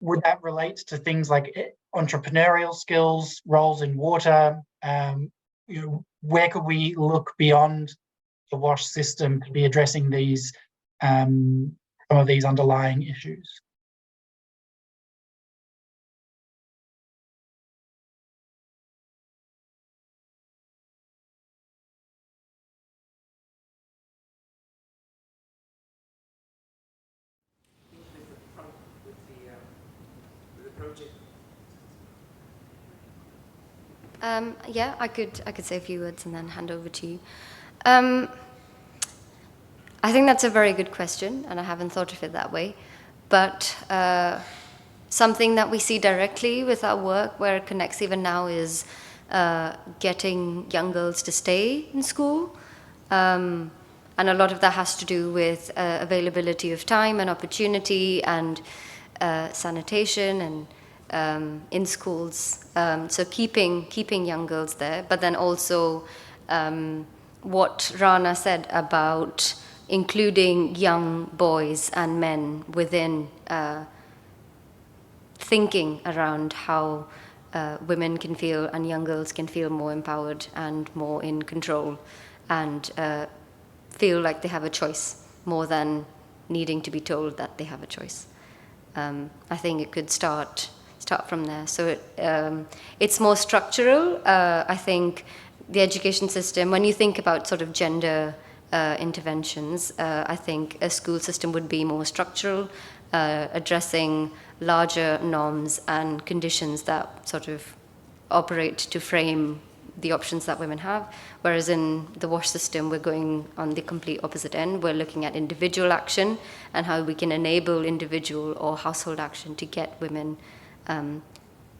Would that relate to things like entrepreneurial skills, roles in water? You know, where could we look beyond the WASH system to be addressing these some of these underlying issues? Yeah, I could say a few words and then hand over to you. I think that's a very good question, and I haven't thought of it that way. But something that we see directly with our work, where it connects even now, is getting young girls to stay in school. And a lot of that has to do with availability of time and opportunity and sanitation and in schools. So keeping young girls there, but then also what Rana said about including young boys and men within thinking around how women can feel and young girls can feel more empowered and more in control and feel like they have a choice more than needing to be told that they have a choice. I think it could start from there. So it's more structural. I think the education system, when you think about sort of gender interventions, I think a school system would be more structural, addressing larger norms and conditions that sort of operate to frame the options that women have. Whereas in the WASH system, we're going on the complete opposite end. We're looking at individual action and how we can enable individual or household action to get women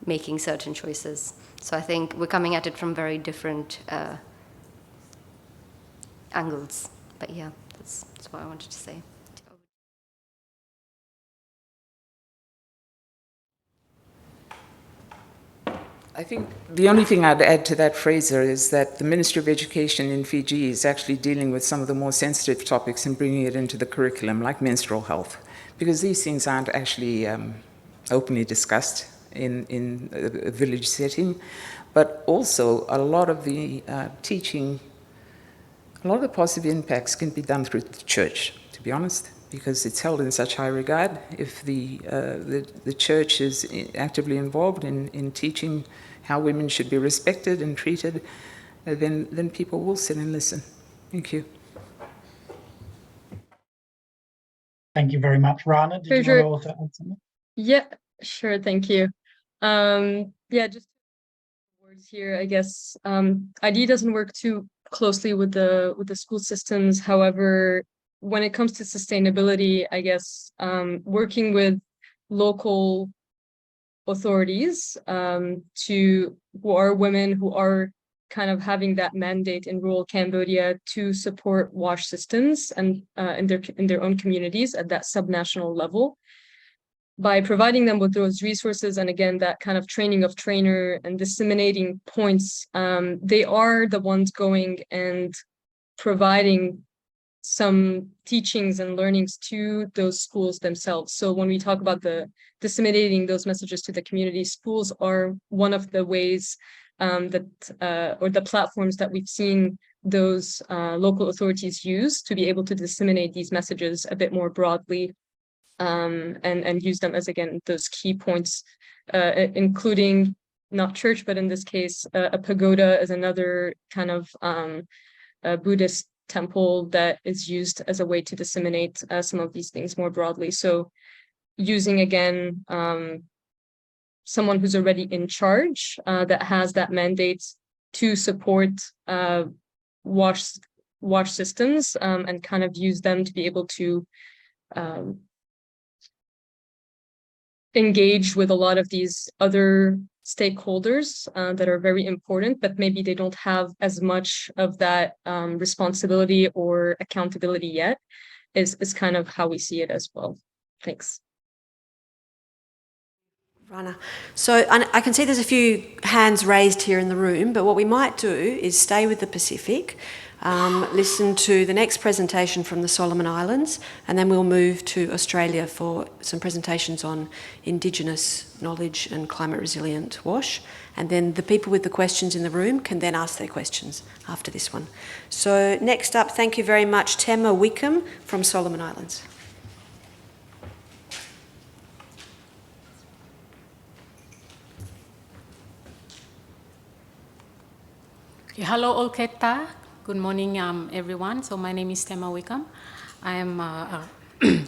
making certain choices. So I think we're coming at it from very different angles. But yeah, that's what I wanted to say. I think the only thing I'd add to that, Fraser, is that the Ministry of Education in Fiji is actually dealing with some of the more sensitive topics and bringing it into the curriculum, like menstrual health, because these things aren't actually openly discussed in a village setting, but also a lot of the teaching, a lot of the positive impacts can be done through the church, to be honest, because it's held in such high regard. If the church is actively involved in teaching how women should be respected and treated, then people will sit and listen. Thank you. Thank you very much. Rana, did you Sure. want to also add something? Yeah, sure. Thank you. Yeah, just words here, I guess. ID doesn't work too closely with the school systems. However, when it comes to sustainability, I guess working with local authorities who are women who are kind of having that mandate in rural Cambodia to support WASH systems and in their own communities at that subnational level. By providing them with those resources and again that kind of training of trainer and disseminating points, they are the ones going and providing some teachings and learnings to those schools themselves. So when we talk about the disseminating those messages to the community, schools are one of the ways or the platforms that we've seen those local authorities use to be able to disseminate these messages a bit more broadly, and use them as, again, those key points, including not church, but in this case, a pagoda is another kind of a Buddhist temple that is used as a way to disseminate some of these things more broadly. So using, again, someone who's already in charge that has that mandate to support WASH systems and kind of use them to be able to engage with a lot of these other stakeholders that are very important, but maybe they don't have as much of that responsibility or accountability yet, is kind of how we see it as well. Thanks. Rana. So I can see there's a few hands raised here in the room, but what we might do is stay with the Pacific, listen to the next presentation from the Solomon Islands, and then we'll move to Australia for some presentations on Indigenous knowledge and climate resilient WASH. And then the people with the questions in the room can then ask their questions after this one. So next up, thank you very much, Tema Wickham from Solomon Islands. Hello, Olketa. Good morning, everyone. So my name is Tema Wickham. I am a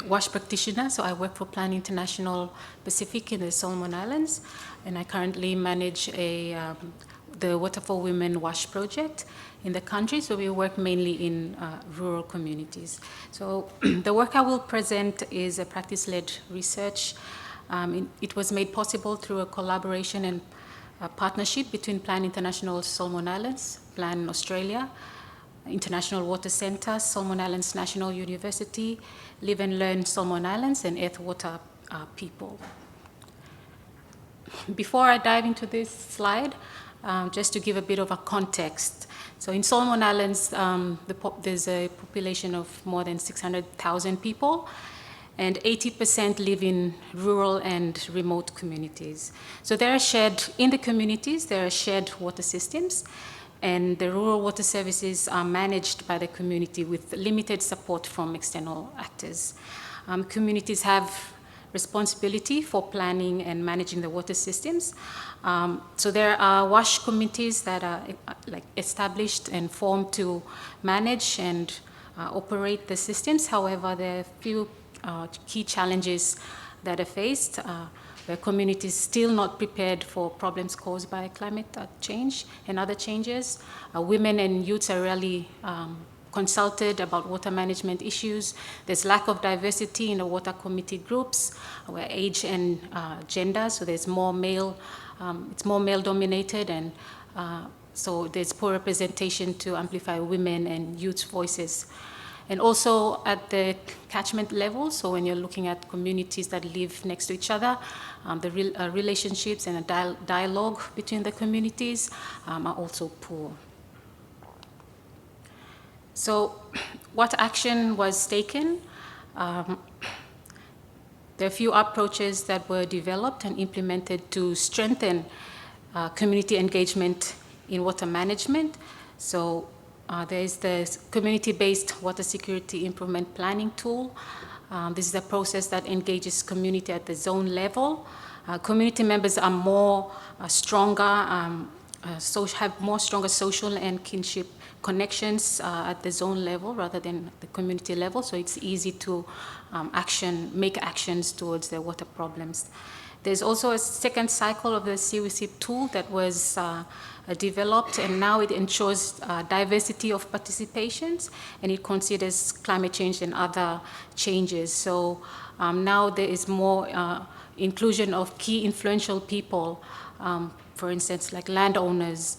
WASH practitioner, so I work for Plan International Pacific in the Solomon Islands, and I currently manage the Water for Women WASH project in the country. So we work mainly in rural communities. So the work I will present is a practice-led research. It was made possible through a collaboration and a partnership between Plan International Solomon Islands, Plan Australia, International Water Centre, Solomon Islands National University, Live and Learn Solomon Islands, and Earth Water People. Before I dive into this slide, just to give a bit of a context. So in Solomon Islands, there's a population of more than 600,000 people, and 80% live in rural and remote communities. So there are in the communities, there are shared water systems, and the rural water services are managed by the community with limited support from external actors. Communities have responsibility for planning and managing the water systems. So there are WASH committees that are established and formed to manage and operate the systems. However, there are a few key challenges that are faced. The community is still not prepared for problems caused by climate change and other changes. Women and youths are rarely consulted about water management issues. There's lack of diversity in the water committee groups, where age and gender, so there's more male, it's more male dominated, and so there's poor representation to amplify women and youth voices. And also at the catchment level, so when you're looking at communities that live next to each other, the relationships and the dialogue between the communities are also poor. So what action was taken? The There are a few approaches that were developed and implemented to strengthen community engagement in water management. So there is the community-based water security improvement planning tool. This is a process that engages community at the zone level. Community members are more stronger, have more stronger social and kinship connections at the zone level rather than the community level, so it's easy to make actions towards the water problems. There's also a second cycle of the CWC tool that was developed, and now it ensures diversity of participations, and it considers climate change and other changes. So now there is more inclusion of key influential people, for instance, like landowners,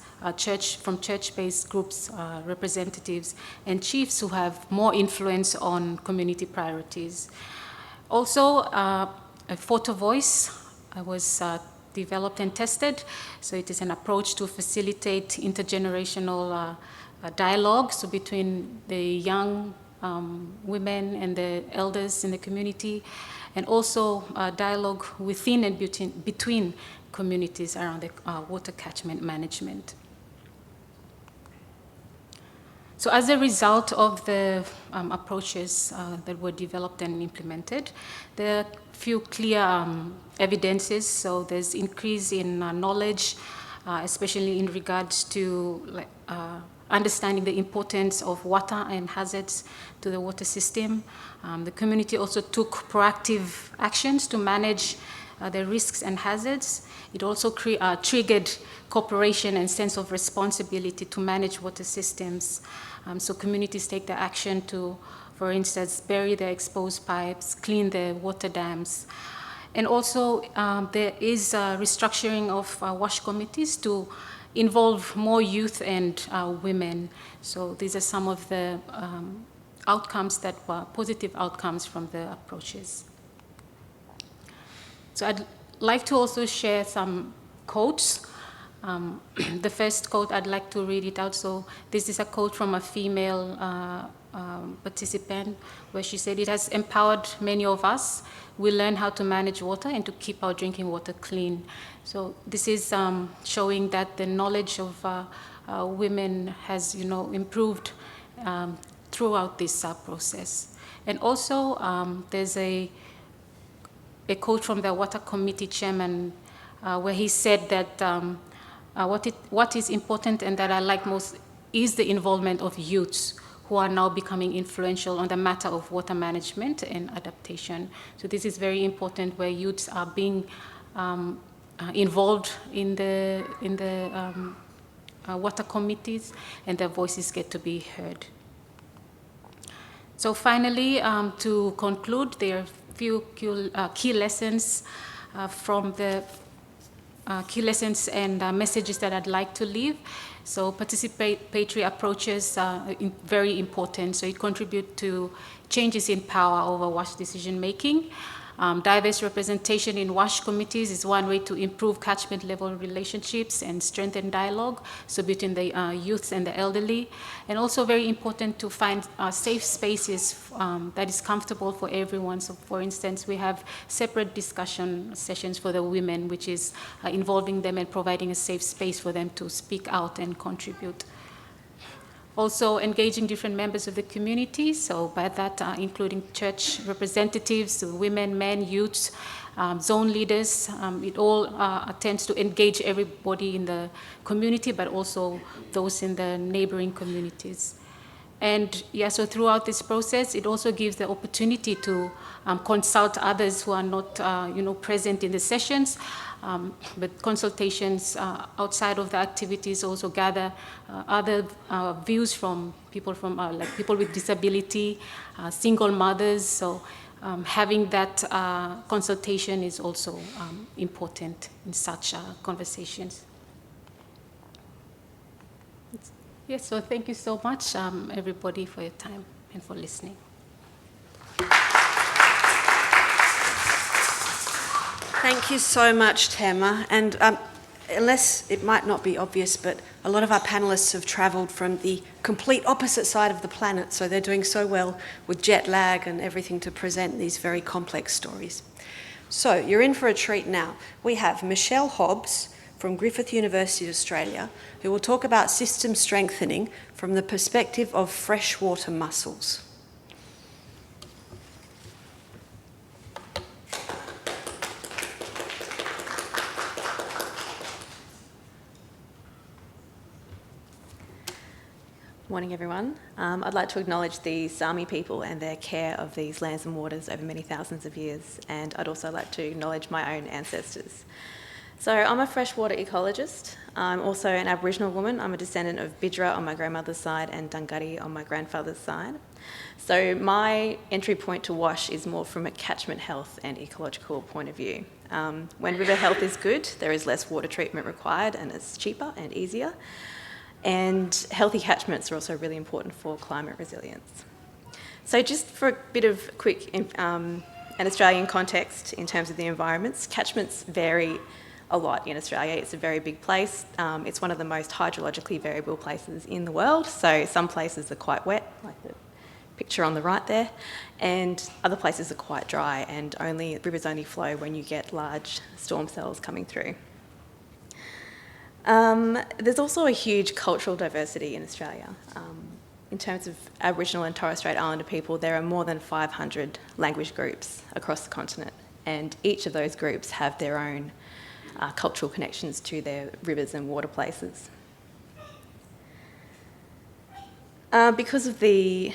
from church-based groups, representatives, and chiefs who have more influence on community priorities. Also, a photo voice was developed and tested. So it is an approach to facilitate intergenerational dialogue, so between the young women and the elders in the community, and also dialogue within and between communities around the water catchment management. So as a result of the approaches that were developed and implemented, there are a few clear evidences. So there's increase in knowledge, especially in regards to understanding the importance of water and hazards to the water system. The community also took proactive actions to manage the risks and hazards. It also triggered cooperation and sense of responsibility to manage water systems. So communities take the action to, for instance, bury the exposed pipes, clean the water dams. And also there is a restructuring of WASH committees to involve more youth and women. So these are some of the outcomes that were positive outcomes from the approaches. So I'd like to also share some quotes. The first quote, I'd like to read it out. So this is a quote from a female participant where she said, "It has empowered many of us. We learn how to manage water and to keep our drinking water clean." So this is showing that the knowledge of women has, improved throughout this process. And also there's a quote from the Water Committee chairman where he said that what is important and that I like most is the involvement of youths who are now becoming influential on the matter of water management and adaptation. So this is very important, where youths are being involved in the water committees, and their voices get to be heard. So finally, to conclude, there are a few key lessons from the key lessons and messages that I'd like to leave. So participatory approaches are very important. So it contributes to changes in power over WASH decision making. Diverse representation in WASH committees is one way to improve catchment level relationships and strengthen dialogue, so between the youths and the elderly. And also very important to find safe spaces that is comfortable for everyone. So for instance, we have separate discussion sessions for the women, which is involving them and providing a safe space for them to speak out and contribute. Also engaging different members of the community, so by that including church representatives, women, men, youths, zone leaders. It all attempts to engage everybody in the community, but also those in the neighboring communities. And yeah, so throughout this process, it also gives the opportunity to consult others who are not present in the sessions. But consultations outside of the activities also gather other views from people like people with disability, single mothers. So having that consultation is also important in such conversations. Yes, so thank you so much, everybody, for your time and for listening. Thank you so much, Tema. And unless it might not be obvious, but a lot of our panellists have travelled from the complete opposite side of the planet, so they're doing so well with jet lag and everything to present these very complex stories. So you're in for a treat now. We have Michelle Hobbs from Griffith University, Australia, who will talk about system strengthening from the perspective of freshwater mussels. Morning everyone. I'd like to acknowledge the Sami people and their care of these lands and waters over many thousands of years, and I'd also like to acknowledge my own ancestors. So I'm a freshwater ecologist. I'm also an Aboriginal woman. I'm a descendant of Bidra on my grandmother's side and Dungari on my grandfather's side. So my entry point to WASH is more from a catchment health and ecological point of view. When river health is good, there is less water treatment required and it's cheaper and easier. And healthy catchments are also really important for climate resilience. So just for a bit of quick an Australian context in terms of the environments, catchments vary a lot in Australia. It's a very big place. It's one of the most hydrologically variable places in the world. So some places are quite wet, like the picture on the right there, and other places are quite dry, and rivers only flow when you get large storm cells coming through. There's also a huge cultural diversity in Australia. In terms of Aboriginal and Torres Strait Islander people, there are more than 500 language groups across the continent, and each of those groups have their own cultural connections to their rivers and water places. Because of the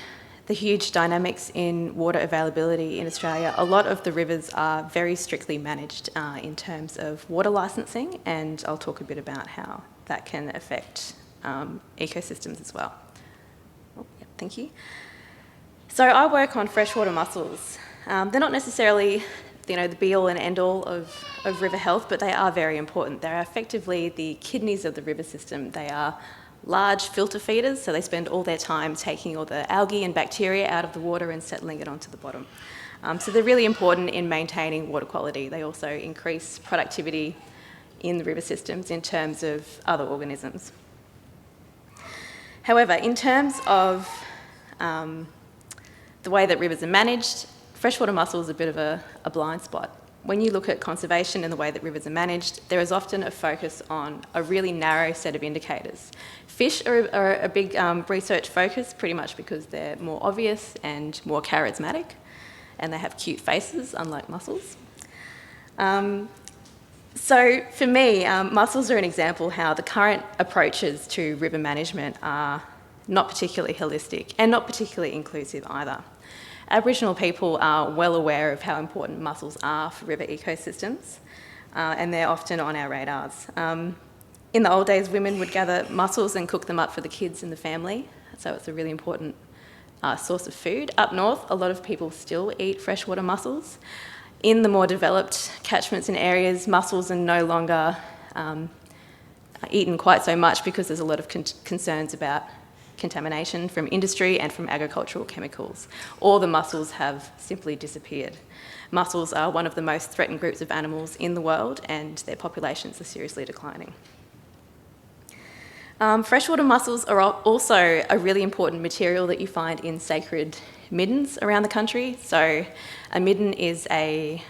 huge dynamics in water availability in Australia, a lot of the rivers are very strictly managed in terms of water licensing, and I'll talk a bit about how that can affect ecosystems as well. Oh, yeah, thank you. So I work on freshwater mussels. They're not necessarily the be-all and end-all of river health, but they are very important. They're effectively the kidneys of the river system. They are large filter feeders, so they spend all their time taking all the algae and bacteria out of the water and settling it onto the bottom. So they're really important in maintaining water quality. They also increase productivity in the river systems in terms of other organisms. However, in terms of the way that rivers are managed, freshwater mussels are a bit of a blind spot. When you look at conservation and the way that rivers are managed, there is often a focus on a really narrow set of indicators. Fish are a big research focus, pretty much because they're more obvious and more charismatic, and they have cute faces, unlike mussels. So for me, mussels are an example how the current approaches to river management are not particularly holistic and not particularly inclusive either. Aboriginal people are well aware of how important mussels are for river ecosystems, and they're often on our radars. In the old days, women would gather mussels and cook them up for the kids and the family, so it's a really important source of food. Up north, a lot of people still eat freshwater mussels. In the more developed catchments and areas, mussels are no longer eaten quite so much because there's a lot of concerns about contamination from industry and from agricultural chemicals. All the mussels have simply disappeared. Mussels are one of the most threatened groups of animals in the world, and their populations are seriously declining. Freshwater mussels are also a really important material that you find in sacred middens around the country. So a midden is a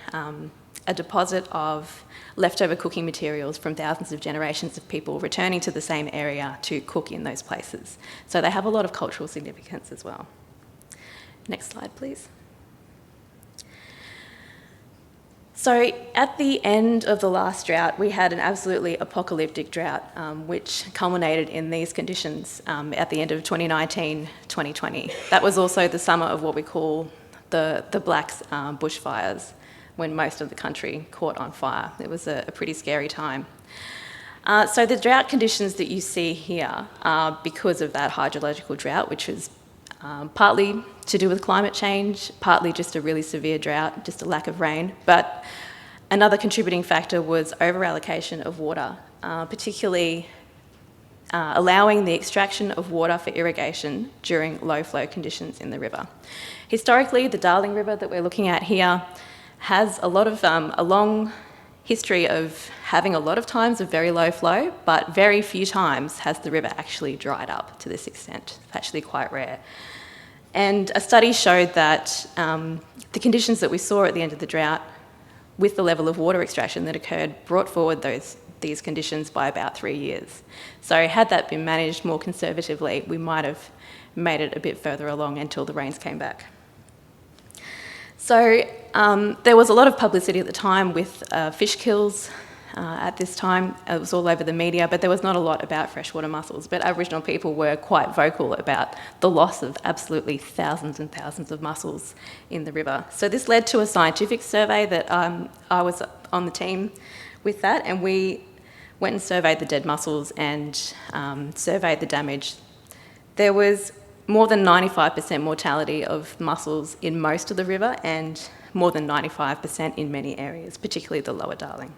deposit of leftover cooking materials from thousands of generations of people returning to the same area to cook in those places. So they have a lot of cultural significance as well. Next slide, please. So at the end of the last drought, we had an absolutely apocalyptic drought, which culminated in these conditions at the end of 2019-2020. That was also the summer of what we call the Black bushfires, when most of the country caught on fire. It was a pretty scary time. So the drought conditions that you see here are because of that hydrological drought, which is partly to do with climate change, partly just a really severe drought, just a lack of rain. But another contributing factor was over-allocation of water, particularly allowing the extraction of water for irrigation during low flow conditions in the river. Historically, the Darling River that we're looking at here has a long history of having a lot of times of very low flow, but very few times has the river actually dried up to this extent. It's actually quite rare. And a study showed that the conditions that we saw at the end of the drought with the level of water extraction that occurred, brought forward these conditions by about 3 years. So had that been managed more conservatively, we might have made it a bit further along until the rains came back. So there was a lot of publicity at the time with fish kills at this time. It was all over the media, but there was not a lot about freshwater mussels. But Aboriginal people were quite vocal about the loss of absolutely thousands and thousands of mussels in the river. So this led to a scientific survey that I was on the team with that, and we went and surveyed the dead mussels and surveyed the damage. There was more than 95% mortality of mussels in most of the river and more than 95% in many areas, particularly the Lower Darling.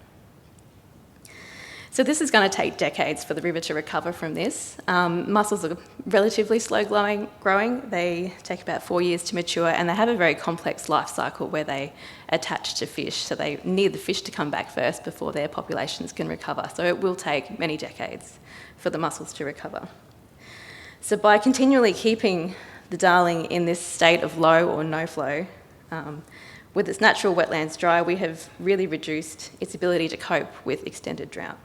So this is going to take decades for the river to recover from this. Mussels are relatively slow growing. They take about 4 years to mature, and they have a very complex life cycle where they attach to fish. So they need the fish to come back first before their populations can recover. So it will take many decades for the mussels to recover. So by continually keeping the Darling in this state of low or no flow, with its natural wetlands dry, we have really reduced its ability to cope with extended drought.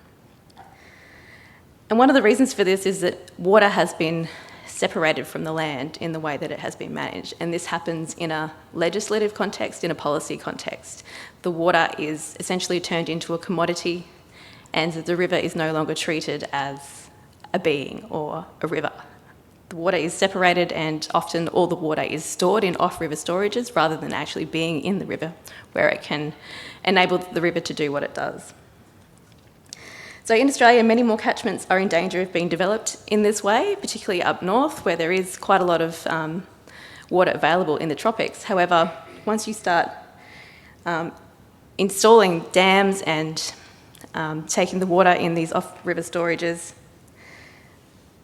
And one of the reasons for this is that water has been separated from the land in the way that it has been managed, and this happens in a legislative context, in a policy context. The water is essentially turned into a commodity, and the river is no longer treated as a being or a river. The water is separated, and often all the water is stored in off-river storages rather than actually being in the river, where it can enable the river to do what it does. So in Australia, many more catchments are in danger of being developed in this way, particularly up north, where there is quite a lot of water available in the tropics. However, once you start installing dams and taking the water in these off-river storages,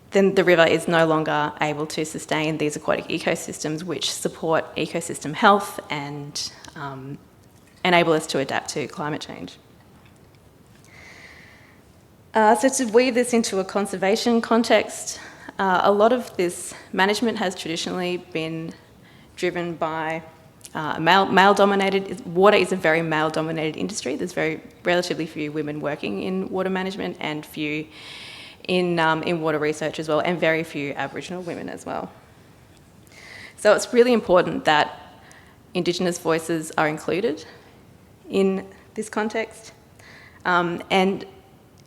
then the river is no longer able to sustain these aquatic ecosystems which support ecosystem health and enable us to adapt to climate change. So to weave this into a conservation context, a lot of this management has traditionally been driven by male-dominated. Water is a very male-dominated industry. There's relatively few women working in water management and few in water research as well, and very few Aboriginal women as well. So it's really important that Indigenous voices are included in this context and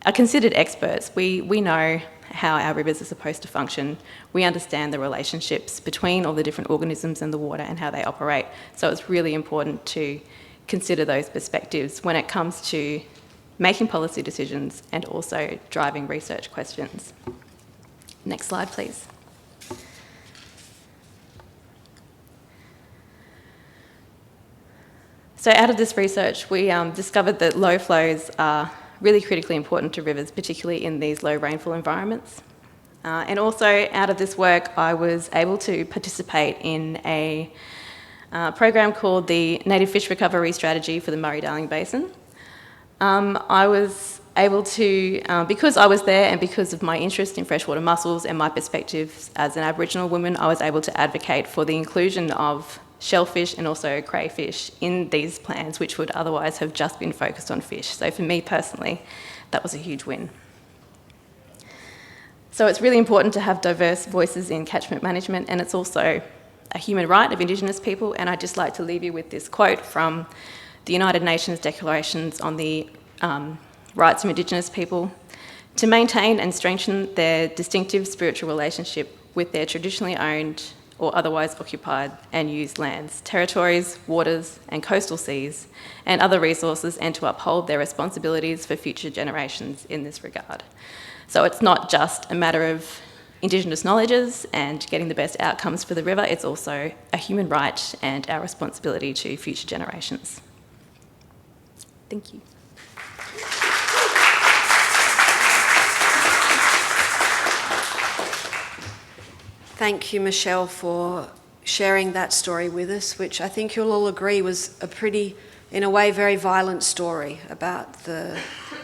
are considered experts. We know how our rivers are supposed to function. We understand the relationships between all the different organisms and the water and how they operate. So it's really important to consider those perspectives when it comes to making policy decisions and also driving research questions. Next slide, please. So out of this research, we discovered that low flows are really critically important to rivers, particularly in these low rainfall environments. And also out of this work, I was able to participate in a program called the Native Fish Recovery Strategy for the Murray-Darling Basin. I was able to, because I was there and because of my interest in freshwater mussels and my perspectives as an Aboriginal woman, I was able to advocate for the inclusion of shellfish and also crayfish in these plans, which would otherwise have just been focused on fish. So for me personally, that was a huge win. So it's really important to have diverse voices in catchment management, and it's also a human right of Indigenous people. And I'd just like to leave you with this quote from the United Nations Declarations on the Rights of Indigenous People: to maintain and strengthen their distinctive spiritual relationship with their traditionally owned or otherwise occupied and used lands, territories, waters and coastal seas and other resources, and to uphold their responsibilities for future generations in this regard. So it's not just a matter of Indigenous knowledges and getting the best outcomes for the river, it's also a human right and our responsibility to future generations. Thank you. Thank you, Michelle, for sharing that story with us, which I think you'll all agree was a pretty, in a way, very violent story about the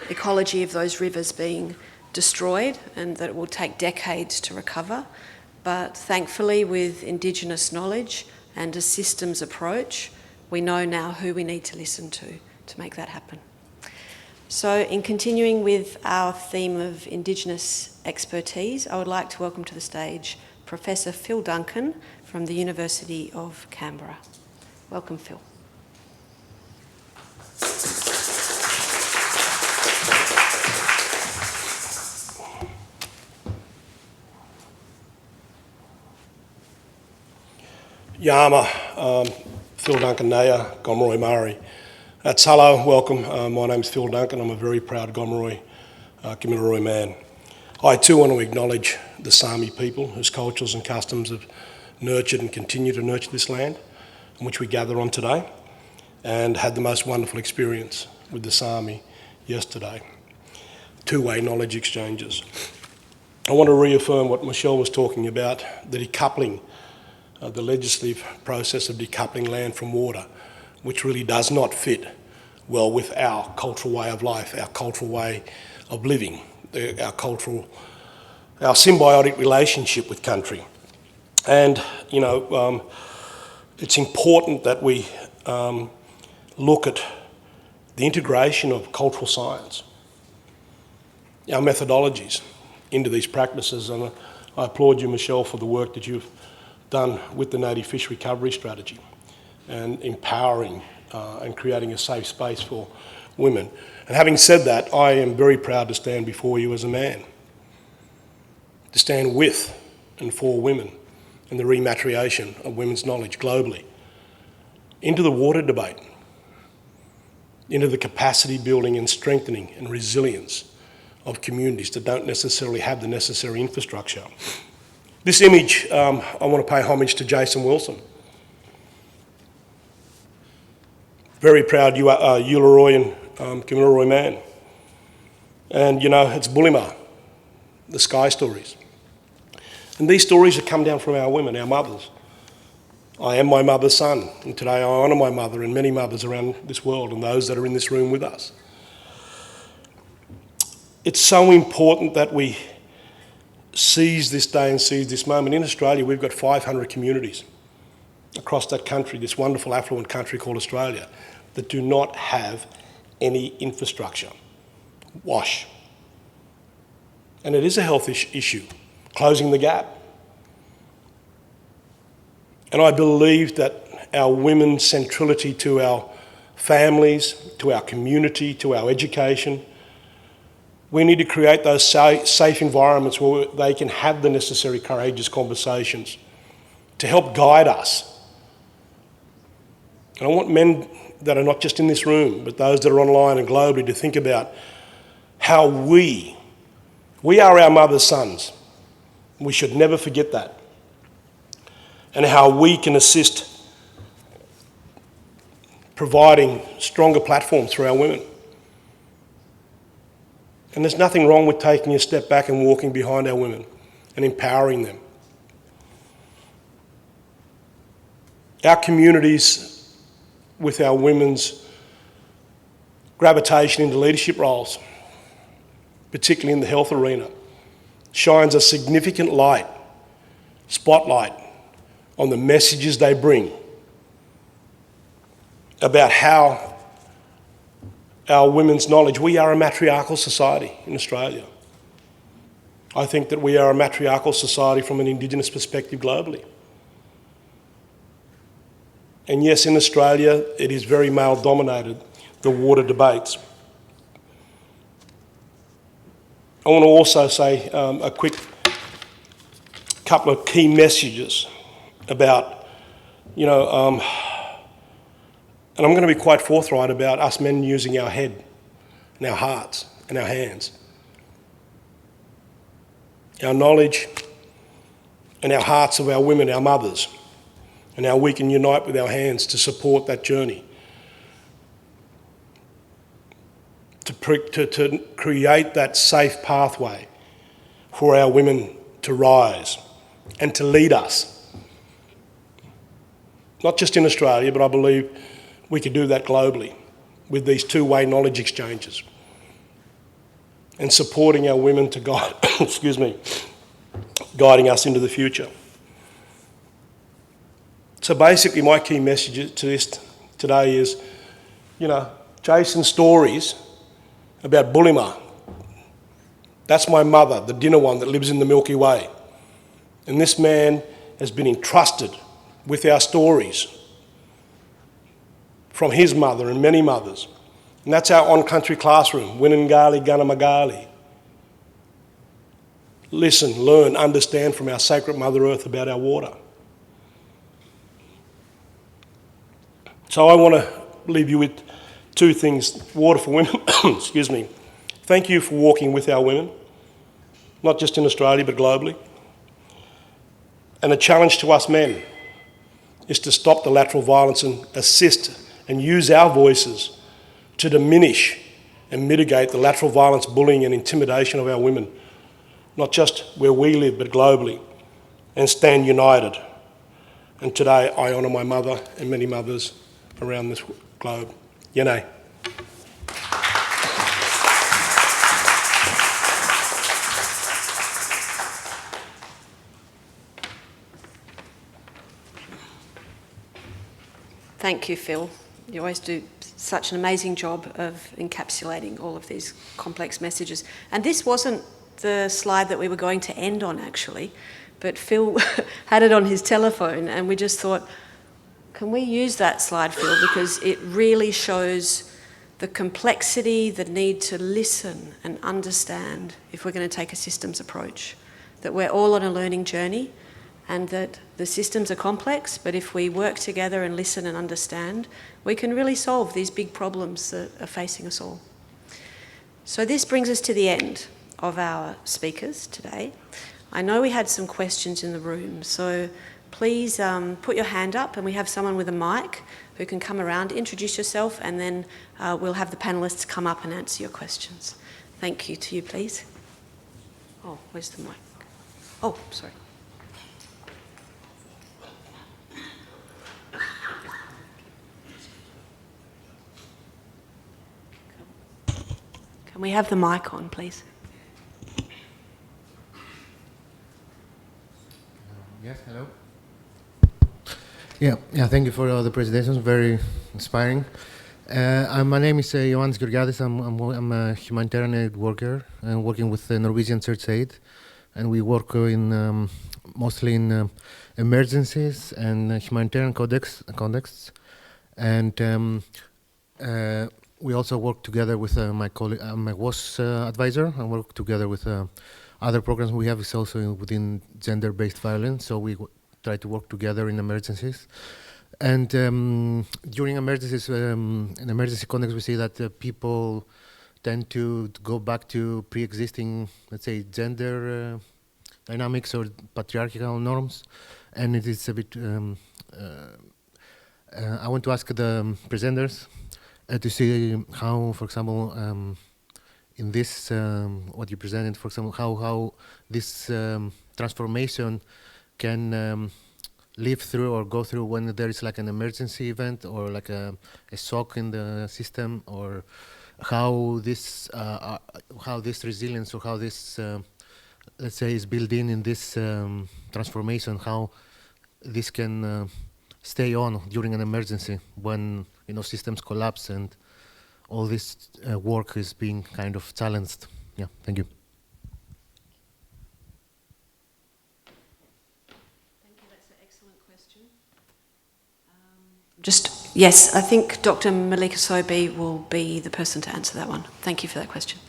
ecology of those rivers being destroyed and that it will take decades to recover. But thankfully, with Indigenous knowledge and a systems approach, we know now who we need to listen to to make that happen. So in continuing with our theme of Indigenous expertise, I would like to welcome to the stage Professor Phil Duncan from the University of Canberra. Welcome, Phil. Yama, Phil Duncan Naya, Gomeroi Māori. That's hello, welcome. My name's Phil Duncan. I'm a very proud Gomeroi, Gamilaroi man. I too want to acknowledge the Sami people whose cultures and customs have nurtured and continue to nurture this land on which we gather on today, and had the most wonderful experience with the Sami yesterday. Two-way knowledge exchanges. I want to reaffirm what Michelle was talking about, the decoupling, the legislative process of decoupling land from water, which really does not fit well with our cultural way of life, our cultural way of living, our symbiotic relationship with country. And, it's important that we look at the integration of cultural science, our methodologies into these practices. And I applaud you, Michelle, for the work that you've done with the Native Fish Recovery Strategy and empowering and creating a safe space for women. And having said that, I am very proud to stand before you as a man, to stand with and for women and the rematriation of women's knowledge globally into the water debate, into the capacity building and strengthening and resilience of communities that don't necessarily have the necessary infrastructure. This image, I want to pay homage to Jason Wilson. Very proud Ularoi and Gamilaroi man. And it's Bulima, the sky stories. And these stories have come down from our women, our mothers. I am my mother's son, and today I honour my mother and many mothers around this world and those that are in this room with us. It's so important that we seize this day and seize this moment. In Australia, we've got 500 communities across that country, this wonderful affluent country called Australia, that do not have any infrastructure. Wash. And it is a health issue, closing the gap. And I believe that our women's centrality to our families, to our community, to our education, we need to create those safe environments where they can have the necessary courageous conversations to help guide us. And I want men that are not just in this room, but those that are online and globally, to think about how we are our mother's sons. We should never forget that. And how we can assist providing stronger platforms for our women. And there's nothing wrong with taking a step back and walking behind our women and empowering them. Our communities, with our women's gravitation into leadership roles, particularly in the health arena, shines a significant spotlight on the messages they bring about how our women's knowledge. We are a matriarchal society in Australia. I think that we are a matriarchal society from an Indigenous perspective globally. And yes, in Australia, it is very male-dominated, the water debates. I want to also say a quick couple of key messages about, and I'm going to be quite forthright about us men using our head and our hearts and our hands. Our knowledge and our hearts of our women, our mothers, and how we can unite with our hands to support that journey. To create that safe pathway for our women to rise and to lead us. Not just in Australia, but I believe we could do that globally with these two-way knowledge exchanges and supporting our women to guide, guiding us into the future. So basically my key message to this today is, Jason's stories about Bullima. That's my mother, the dinner one that lives in the Milky Way. And this man has been entrusted with our stories from his mother and many mothers. And that's our on-country classroom, Winangali Ganamagali. Listen, learn, understand from our sacred Mother Earth about our water. So I want to leave you with two things. Water for women, excuse me. Thank you for walking with our women, not just in Australia but globally. And a challenge to us men is to stop the lateral violence and assist and use our voices to diminish and mitigate the lateral violence, bullying and intimidation of our women, not just where we live but globally, and stand united. And today I honour my mother and many mothers around this globe. Yene. Thank you, Phil. You always do such an amazing job of encapsulating all of these complex messages. And this wasn't the slide that we were going to end on, actually, but Phil had it on his telephone, and we just thought, can we use that slide, Phil? Because it really shows the complexity, the need to listen and understand if we're going to take a systems approach, that we're all on a learning journey, and that the systems are complex, but if we work together and listen and understand, we can really solve these big problems that are facing us all. So this brings us to the end of our speakers today. I know we had some questions in the room, so please put your hand up, and we have someone with a mic who can come around, introduce yourself, and then we'll have the panellists come up and answer your questions. Thank you. To you, please. Oh, where's the mic? Oh, sorry. Can we have the mic on, please? Yes, hello. Yeah. Thank you for the presentations. Very inspiring. My name is Ioannis Georgiadis. I'm a humanitarian aid worker and working with the Norwegian Church Aid, and we work in mostly in emergencies and humanitarian contexts. And we also work together with my colleague. I'm a WAS advisor, and work together with other programs we have is also within gender-based violence. So we try to work together in emergencies. And during emergencies, in emergency context, we see that people tend to go back to pre-existing, let's say, gender dynamics or patriarchal norms. And it is a bit, I want to ask the presenters to see how, for example, in this, what you presented, for example, how this transformation can live through or go through when there is like an emergency event or like a shock in the system, or how this resilience or how this, let's say, is built in this transformation, how this can stay on during an emergency when, you know, systems collapse and all this work is being kind of challenged. Yeah, thank you. Thank you, that's an excellent question. Yes, I think Dr. Malika Sobey will be the person to answer that one. Thank you for that question.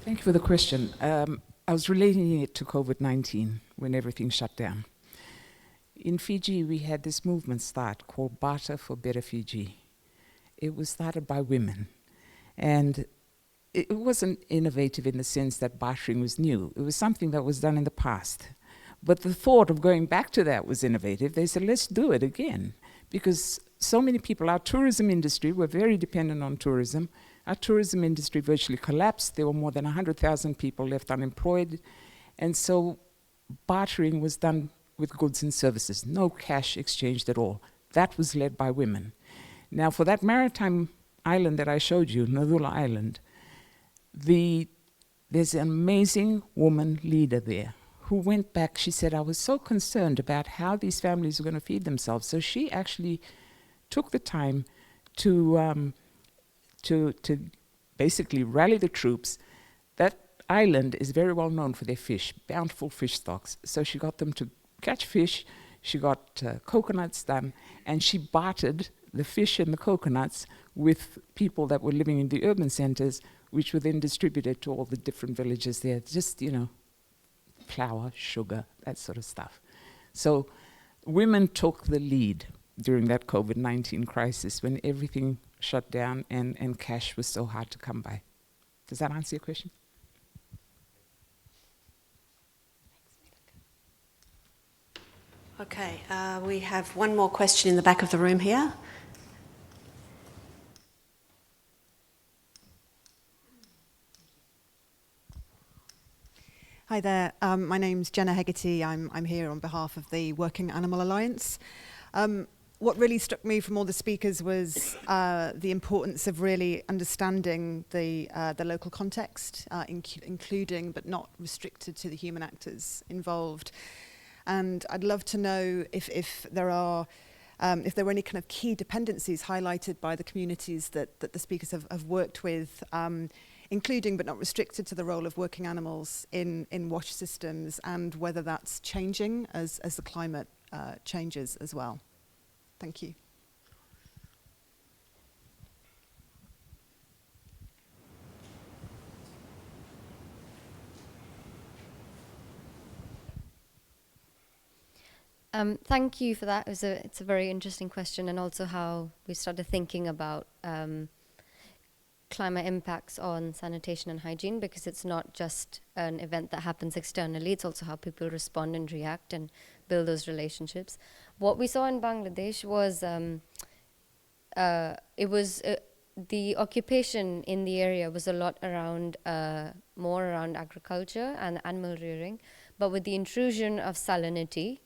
Thank you for the question. I was relating it to COVID-19 when everything shut down. In Fiji, we had this movement start called Barter for Better Fiji. It was started by women. And it wasn't innovative in the sense that bartering was new. It was something that was done in the past. But the thought of going back to that was innovative. They said, let's do it again. Because so many people, our tourism industry, we're very dependent on tourism. Our tourism industry virtually collapsed. There were more than 100,000 people left unemployed. And so bartering was done with goods and services, no cash exchanged at all. That was led by women. Now, for that maritime island that I showed you, Nadula Island, there's an amazing woman leader there who went back. She said, I was so concerned about how these families were going to feed themselves. So she actually took the time to basically rally the troops. That island is very well known for their fish, bountiful fish stocks. So she got them to catch fish, she got coconuts done, and she bartered the fish and the coconuts with people that were living in the urban centers, which were then distributed to all the different villages there. Just, flour, sugar, that sort of stuff. So women took the lead during that COVID-19 crisis when everything shut down and cash was so hard to come by. Does that answer your question? Okay, we have one more question in the back of the room here. Hi there, my name's Jenna Hegarty. I'm here on behalf of the Working Animal Alliance. What really struck me from all the speakers was the importance of really understanding the local context, including but not restricted to the human actors involved. And I'd love to know if there were any kind of key dependencies highlighted by the communities that the speakers have worked with, including but not restricted to the role of working animals in wash systems, and whether that's changing as the climate changes as well. Thank you. Thank you for that. It's a very interesting question, and also how we started thinking about climate impacts on sanitation and hygiene, because it's not just an event that happens externally, it's also how people respond and react and build those relationships. What we saw in Bangladesh was the occupation in the area was a lot around, more around agriculture and animal rearing, but with the intrusion of salinity,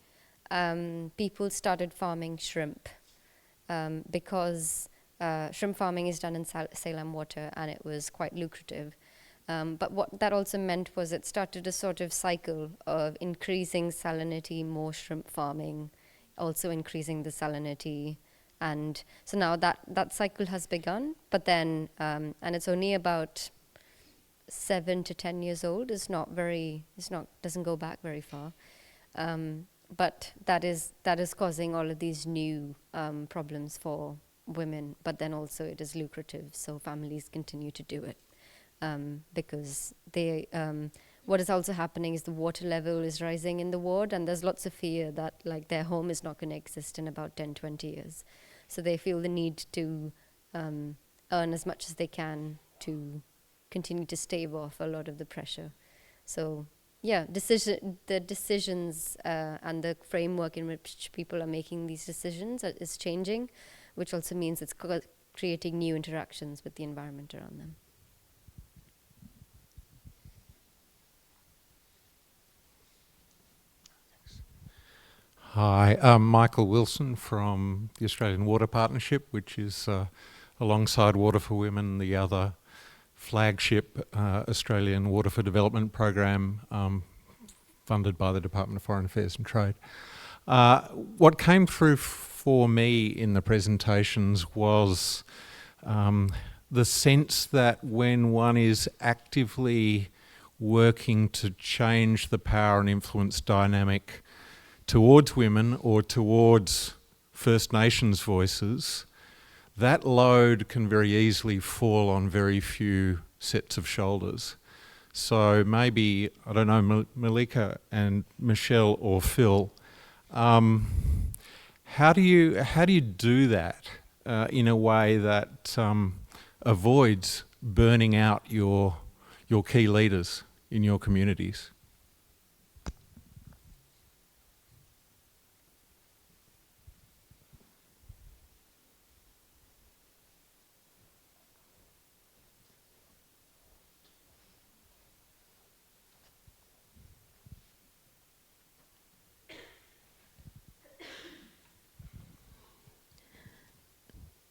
people started farming shrimp because shrimp farming is done in Salem water, and it was quite lucrative. But what that also meant was it started a sort of cycle of increasing salinity, more shrimp farming, also increasing the salinity. And so now that cycle has begun, but then, and it's only about 7 to 10 years old. Doesn't go back very far. But that is causing all of these new problems for women, but then also it is lucrative, so families continue to do it because what is also happening is the water level is rising in the ward, and there's lots of fear that their home is not going to exist in about 10, 20 years. So they feel the need to earn as much as they can to continue to stave off a lot of the pressure. So yeah, the decisions and the framework in which people are making these decisions is changing, which also means it's creating new interactions with the environment around them. Hi, I'm Michael Wilson from the Australian Water Partnership, which is alongside Water for Women, the other flagship Australian Water for Development program funded by the Department of Foreign Affairs and Trade. What came through for me in the presentations was the sense that when one is actively working to change the power and influence dynamic towards women or towards First Nations voices, that load can very easily fall on very few sets of shoulders. So maybe, I don't know, Malika and Michelle or Phil, how do you do that in a way that avoids burning out your key leaders in your communities?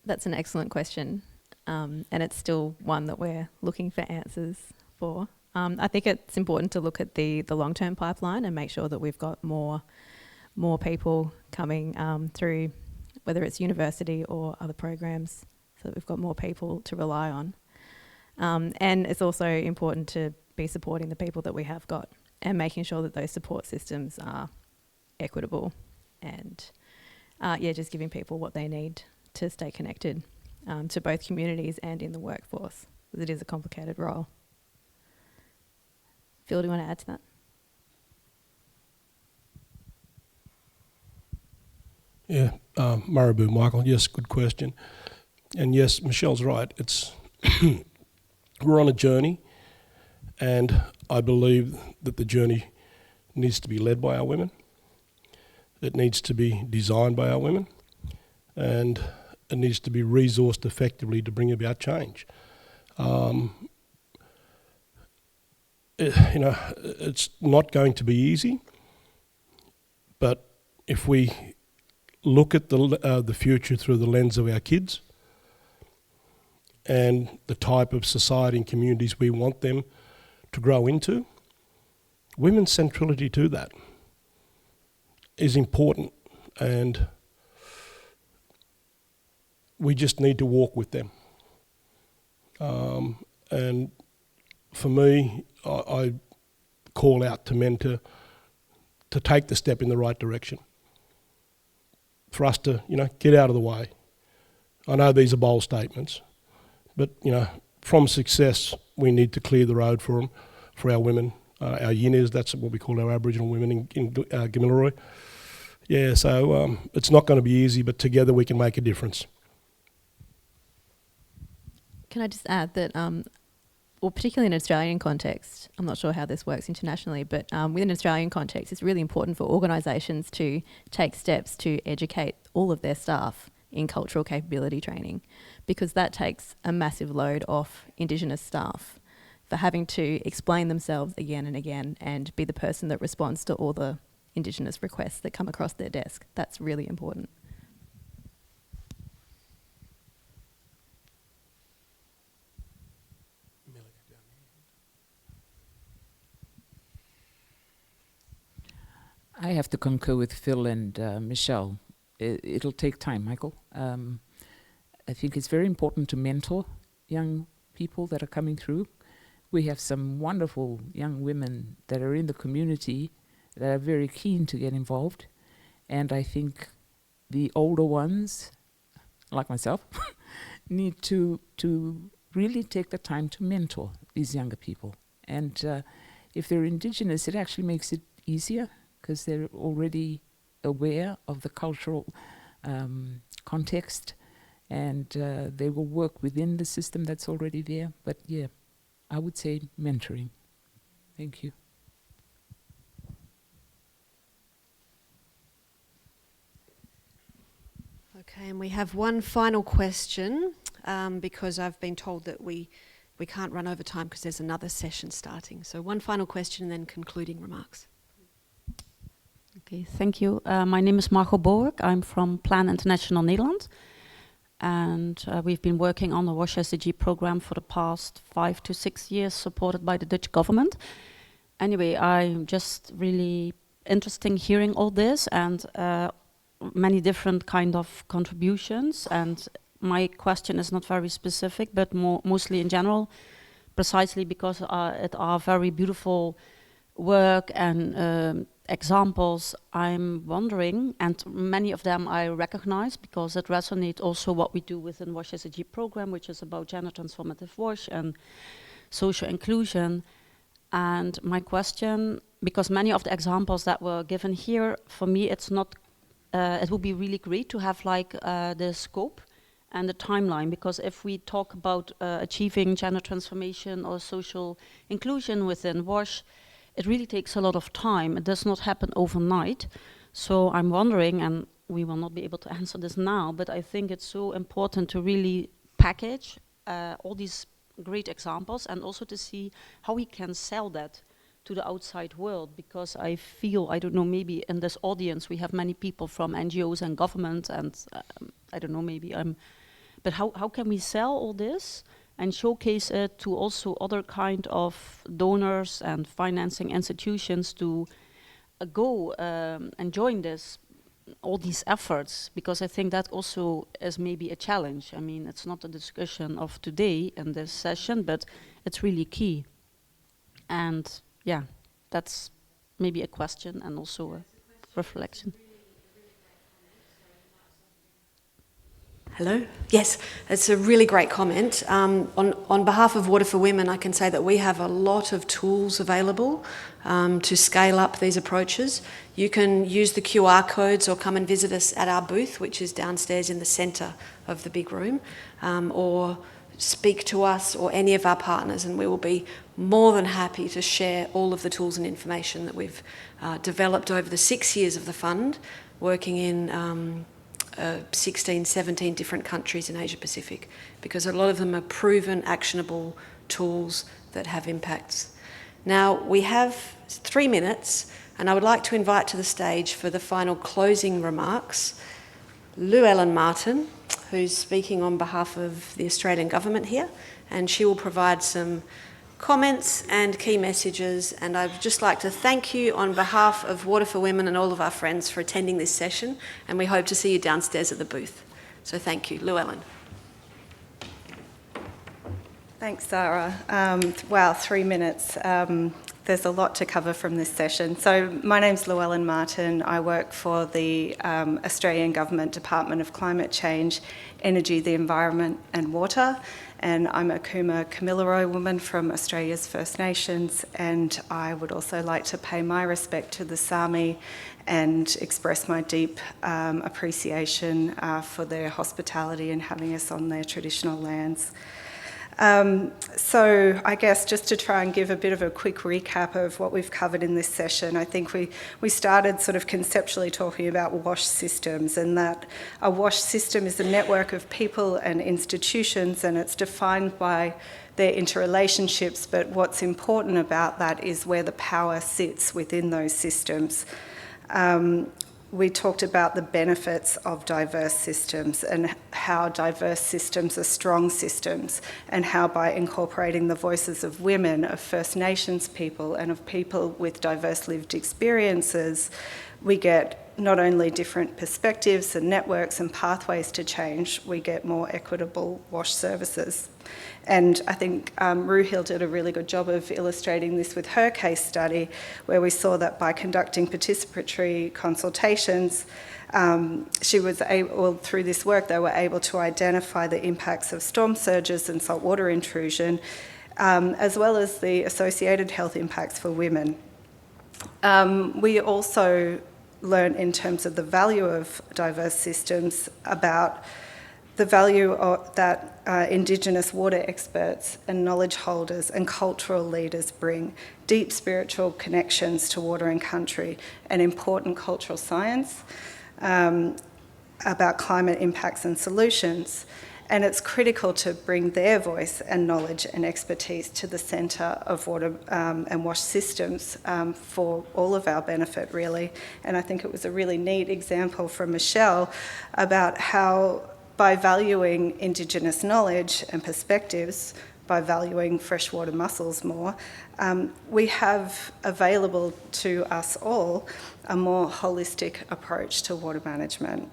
That's an excellent question, and it's still one that we're looking for answers for. I think it's important to look at the long-term pipeline and make sure that we've got more people coming through, whether it's university or other programs, so that we've got more people to rely on. And it's also important to be supporting the people that we have got and making sure that those support systems are equitable and just giving people what they need to stay connected to both communities and in the workforce, because it is a complicated role. Phil, do you want to add to that? Yeah, Marabou, Michael, yes, good question. And yes, Michelle's right. It's we're on a journey, and I believe that the journey needs to be led by our women. It needs to be designed by our women, and it needs to be resourced effectively to bring about change. It's not going to be easy, but if we look at the future through the lens of our kids and the type of society and communities we want them to grow into, women's centrality to that is important, and we just need to walk with them. And for me, I call out to men to take the step in the right direction, for us to, get out of the way. I know these are bold statements, but, from success, we need to clear the road for them, for our women, our yinners, that's what we call our Aboriginal women in Gamilaroi. Yeah, so it's not going to be easy, but together we can make a difference. Can I just add that, particularly in an Australian context, I'm not sure how this works internationally, but within an Australian context, it's really important for organisations to take steps to educate all of their staff in cultural capability training, because that takes a massive load off Indigenous staff for having to explain themselves again and again and be the person that responds to all the Indigenous requests that come across their desk. That's really important. I have to concur with Phil and Michelle. It'll take time, Michael. I think it's very important to mentor young people that are coming through. We have some wonderful young women that are in the community that are very keen to get involved. And I think the older ones, like myself, need to really take the time to mentor these younger people. And if they're Indigenous, it actually makes it easier, because they're already aware of the cultural context, and they will work within the system that's already there. But yeah, I would say mentoring. Thank you. Okay, and we have one final question, because I've been told that we can't run over time because there's another session starting. So one final question and then concluding remarks. Okay, thank you. My name is Margot Boerk. I'm from Plan International Nederland. And we've been working on the WASH SDG program for the past 5 to 6 years, supported by the Dutch government. Anyway, I'm just really interesting hearing all this and many different kind of contributions. And my question is not very specific, but mostly in general, precisely because it are very beautiful work and examples. I'm wondering, and many of them I recognize because it resonates also what we do within WASH SDG program, which is about gender transformative WASH and social inclusion. And my question, because many of the examples that were given here, for me it's not, it would be really great to have like the scope and the timeline, because if we talk about achieving gender transformation or social inclusion within WASH, it really takes a lot of time. It does not happen overnight. So I'm wondering, and we will not be able to answer this now, but I think it's so important to really package all these great examples and also to see how we can sell that to the outside world, because I feel, I don't know, maybe in this audience we have many people from NGOs and government and I don't know, maybe but how can we sell all this and showcase it to also other kind of donors and financing institutions to go and join this all these efforts, because I think that also is maybe a challenge. I mean, it's not a discussion of today in this session, but it's really key. And yeah, that's maybe a question and also a reflection. Hello? Yes, it's a really great comment. On behalf of Water for Women, I can say that we have a lot of tools available to scale up these approaches. You can use the QR codes or come and visit us at our booth, which is downstairs in the centre of the big room, or speak to us or any of our partners, and we will be more than happy to share all of the tools and information that we've developed over the 6 years of the fund, working in 16, 17 different countries in Asia Pacific, because a lot of them are proven, actionable tools that have impacts. Now, we have 3 minutes, and I would like to invite to the stage for the final closing remarks Llewellyn Martin, who's speaking on behalf of the Australian government here, and she will provide some comments and key messages. And I'd just like to thank you on behalf of Water for Women and all of our friends for attending this session, and we hope to see you downstairs at the booth. So thank you. Llewellyn. Thanks, Zara. Wow, 3 minutes. There's a lot to cover from this session. So my name's Llewellyn Martin. I work for the Australian Government Department of Climate Change, Energy, the Environment and Water. And I'm a Cooma Kamilaroi woman from Australia's First Nations, and I would also like to pay my respect to the Sami and express my deep appreciation for their hospitality and having us on their traditional lands. So I guess just to try and give a bit of a quick recap of what we've covered in this session, I think we started sort of conceptually talking about WASH systems, and that a WASH system is a network of people and institutions, and it's defined by their interrelationships, but what's important about that is where the power sits within those systems. We talked about the benefits of diverse systems and how diverse systems are strong systems, and how by incorporating the voices of women, of First Nations people and of people with diverse lived experiences, we get not only different perspectives and networks and pathways to change, we get more equitable WASH services. And I think Ruhil did a really good job of illustrating this with her case study, where we saw that by conducting participatory consultations, she was able, through this work, they were able to identify the impacts of storm surges and saltwater intrusion, as well as the associated health impacts for women. We also learn in terms of the value of diverse systems about the value that Indigenous water experts and knowledge holders and cultural leaders bring, deep spiritual connections to water and country, and important cultural science about climate impacts and solutions. And it's critical to bring their voice and knowledge and expertise to the centre of water and WASH systems for all of our benefit, really. And I think it was a really neat example from Michelle about how, by valuing Indigenous knowledge and perspectives, by valuing freshwater mussels more, we have available to us all a more holistic approach to water management.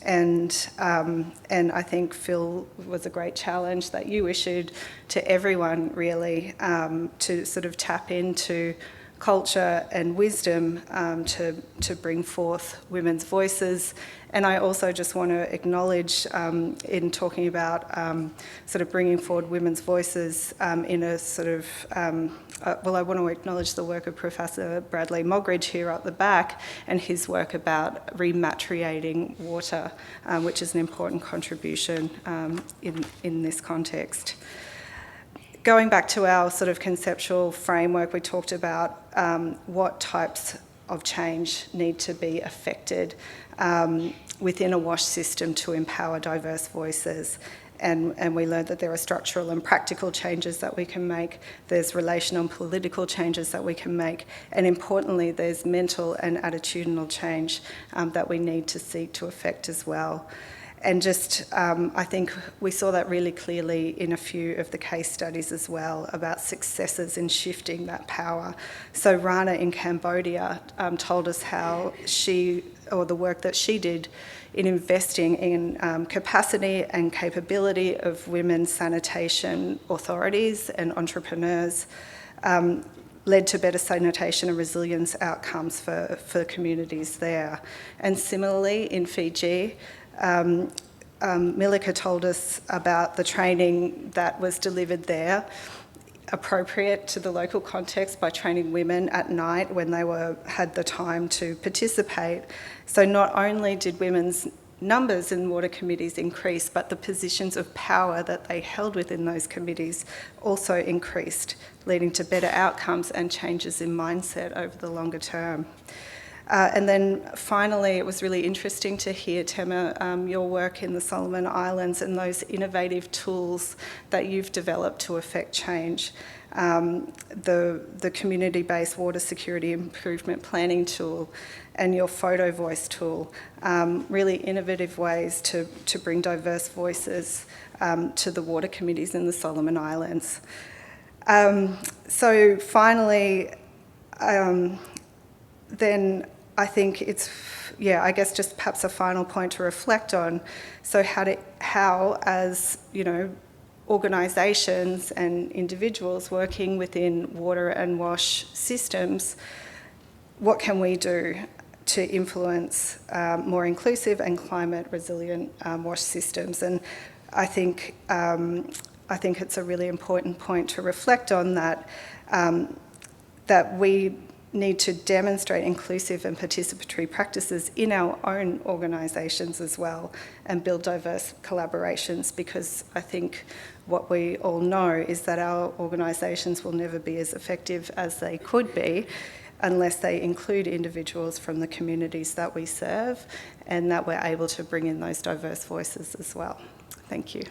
And I think, Phil, was a great challenge that you issued to everyone, really, to sort of tap into culture and wisdom to bring forth women's voices. And I also just want to acknowledge, in talking about sort of bringing forward women's voices in a sort of, well, I want to acknowledge the work of Professor Bradley Mogridge here at the back, and his work about rematriating water, which is an important contribution in this context. Going back to our sort of conceptual framework, we talked about what types of change need to be affected within a WASH system to empower diverse voices. And we learned that there are structural and practical changes that we can make, there's relational and political changes that we can make, and importantly, there's mental and attitudinal change that we need to seek to effect as well. And just, I think we saw that really clearly in a few of the case studies as well, about successes in shifting that power. So Rana in Cambodia told us how she or the work that she did in investing in capacity and capability of women sanitation authorities and entrepreneurs led to better sanitation and resilience outcomes for communities there. And similarly, in Fiji, Milika told us about the training that was delivered there, appropriate to the local context by training women at night when they had the time to participate. So not only did women's numbers in water committees increase, but the positions of power that they held within those committees also increased, leading to better outcomes and changes in mindset over the longer term. And then finally, it was really interesting to hear, Tema, your work in the Solomon Islands and those innovative tools that you've developed to affect change. The community-based water security improvement planning tool and your photo voice tool, really innovative ways to bring diverse voices to the water committees in the Solomon Islands. So finally, then I think it's, I guess just perhaps a final point to reflect on. So how as, organisations and individuals working within water and wash systems, what can we do to influence more inclusive and climate resilient wash systems? And I think it's a really important point to reflect on that, that we need to demonstrate inclusive and participatory practices in our own organisations as well and build diverse collaborations, because I think what we all know is that our organisations will never be as effective as they could be unless they include individuals from the communities that we serve and that we're able to bring in those diverse voices as well. Thank you.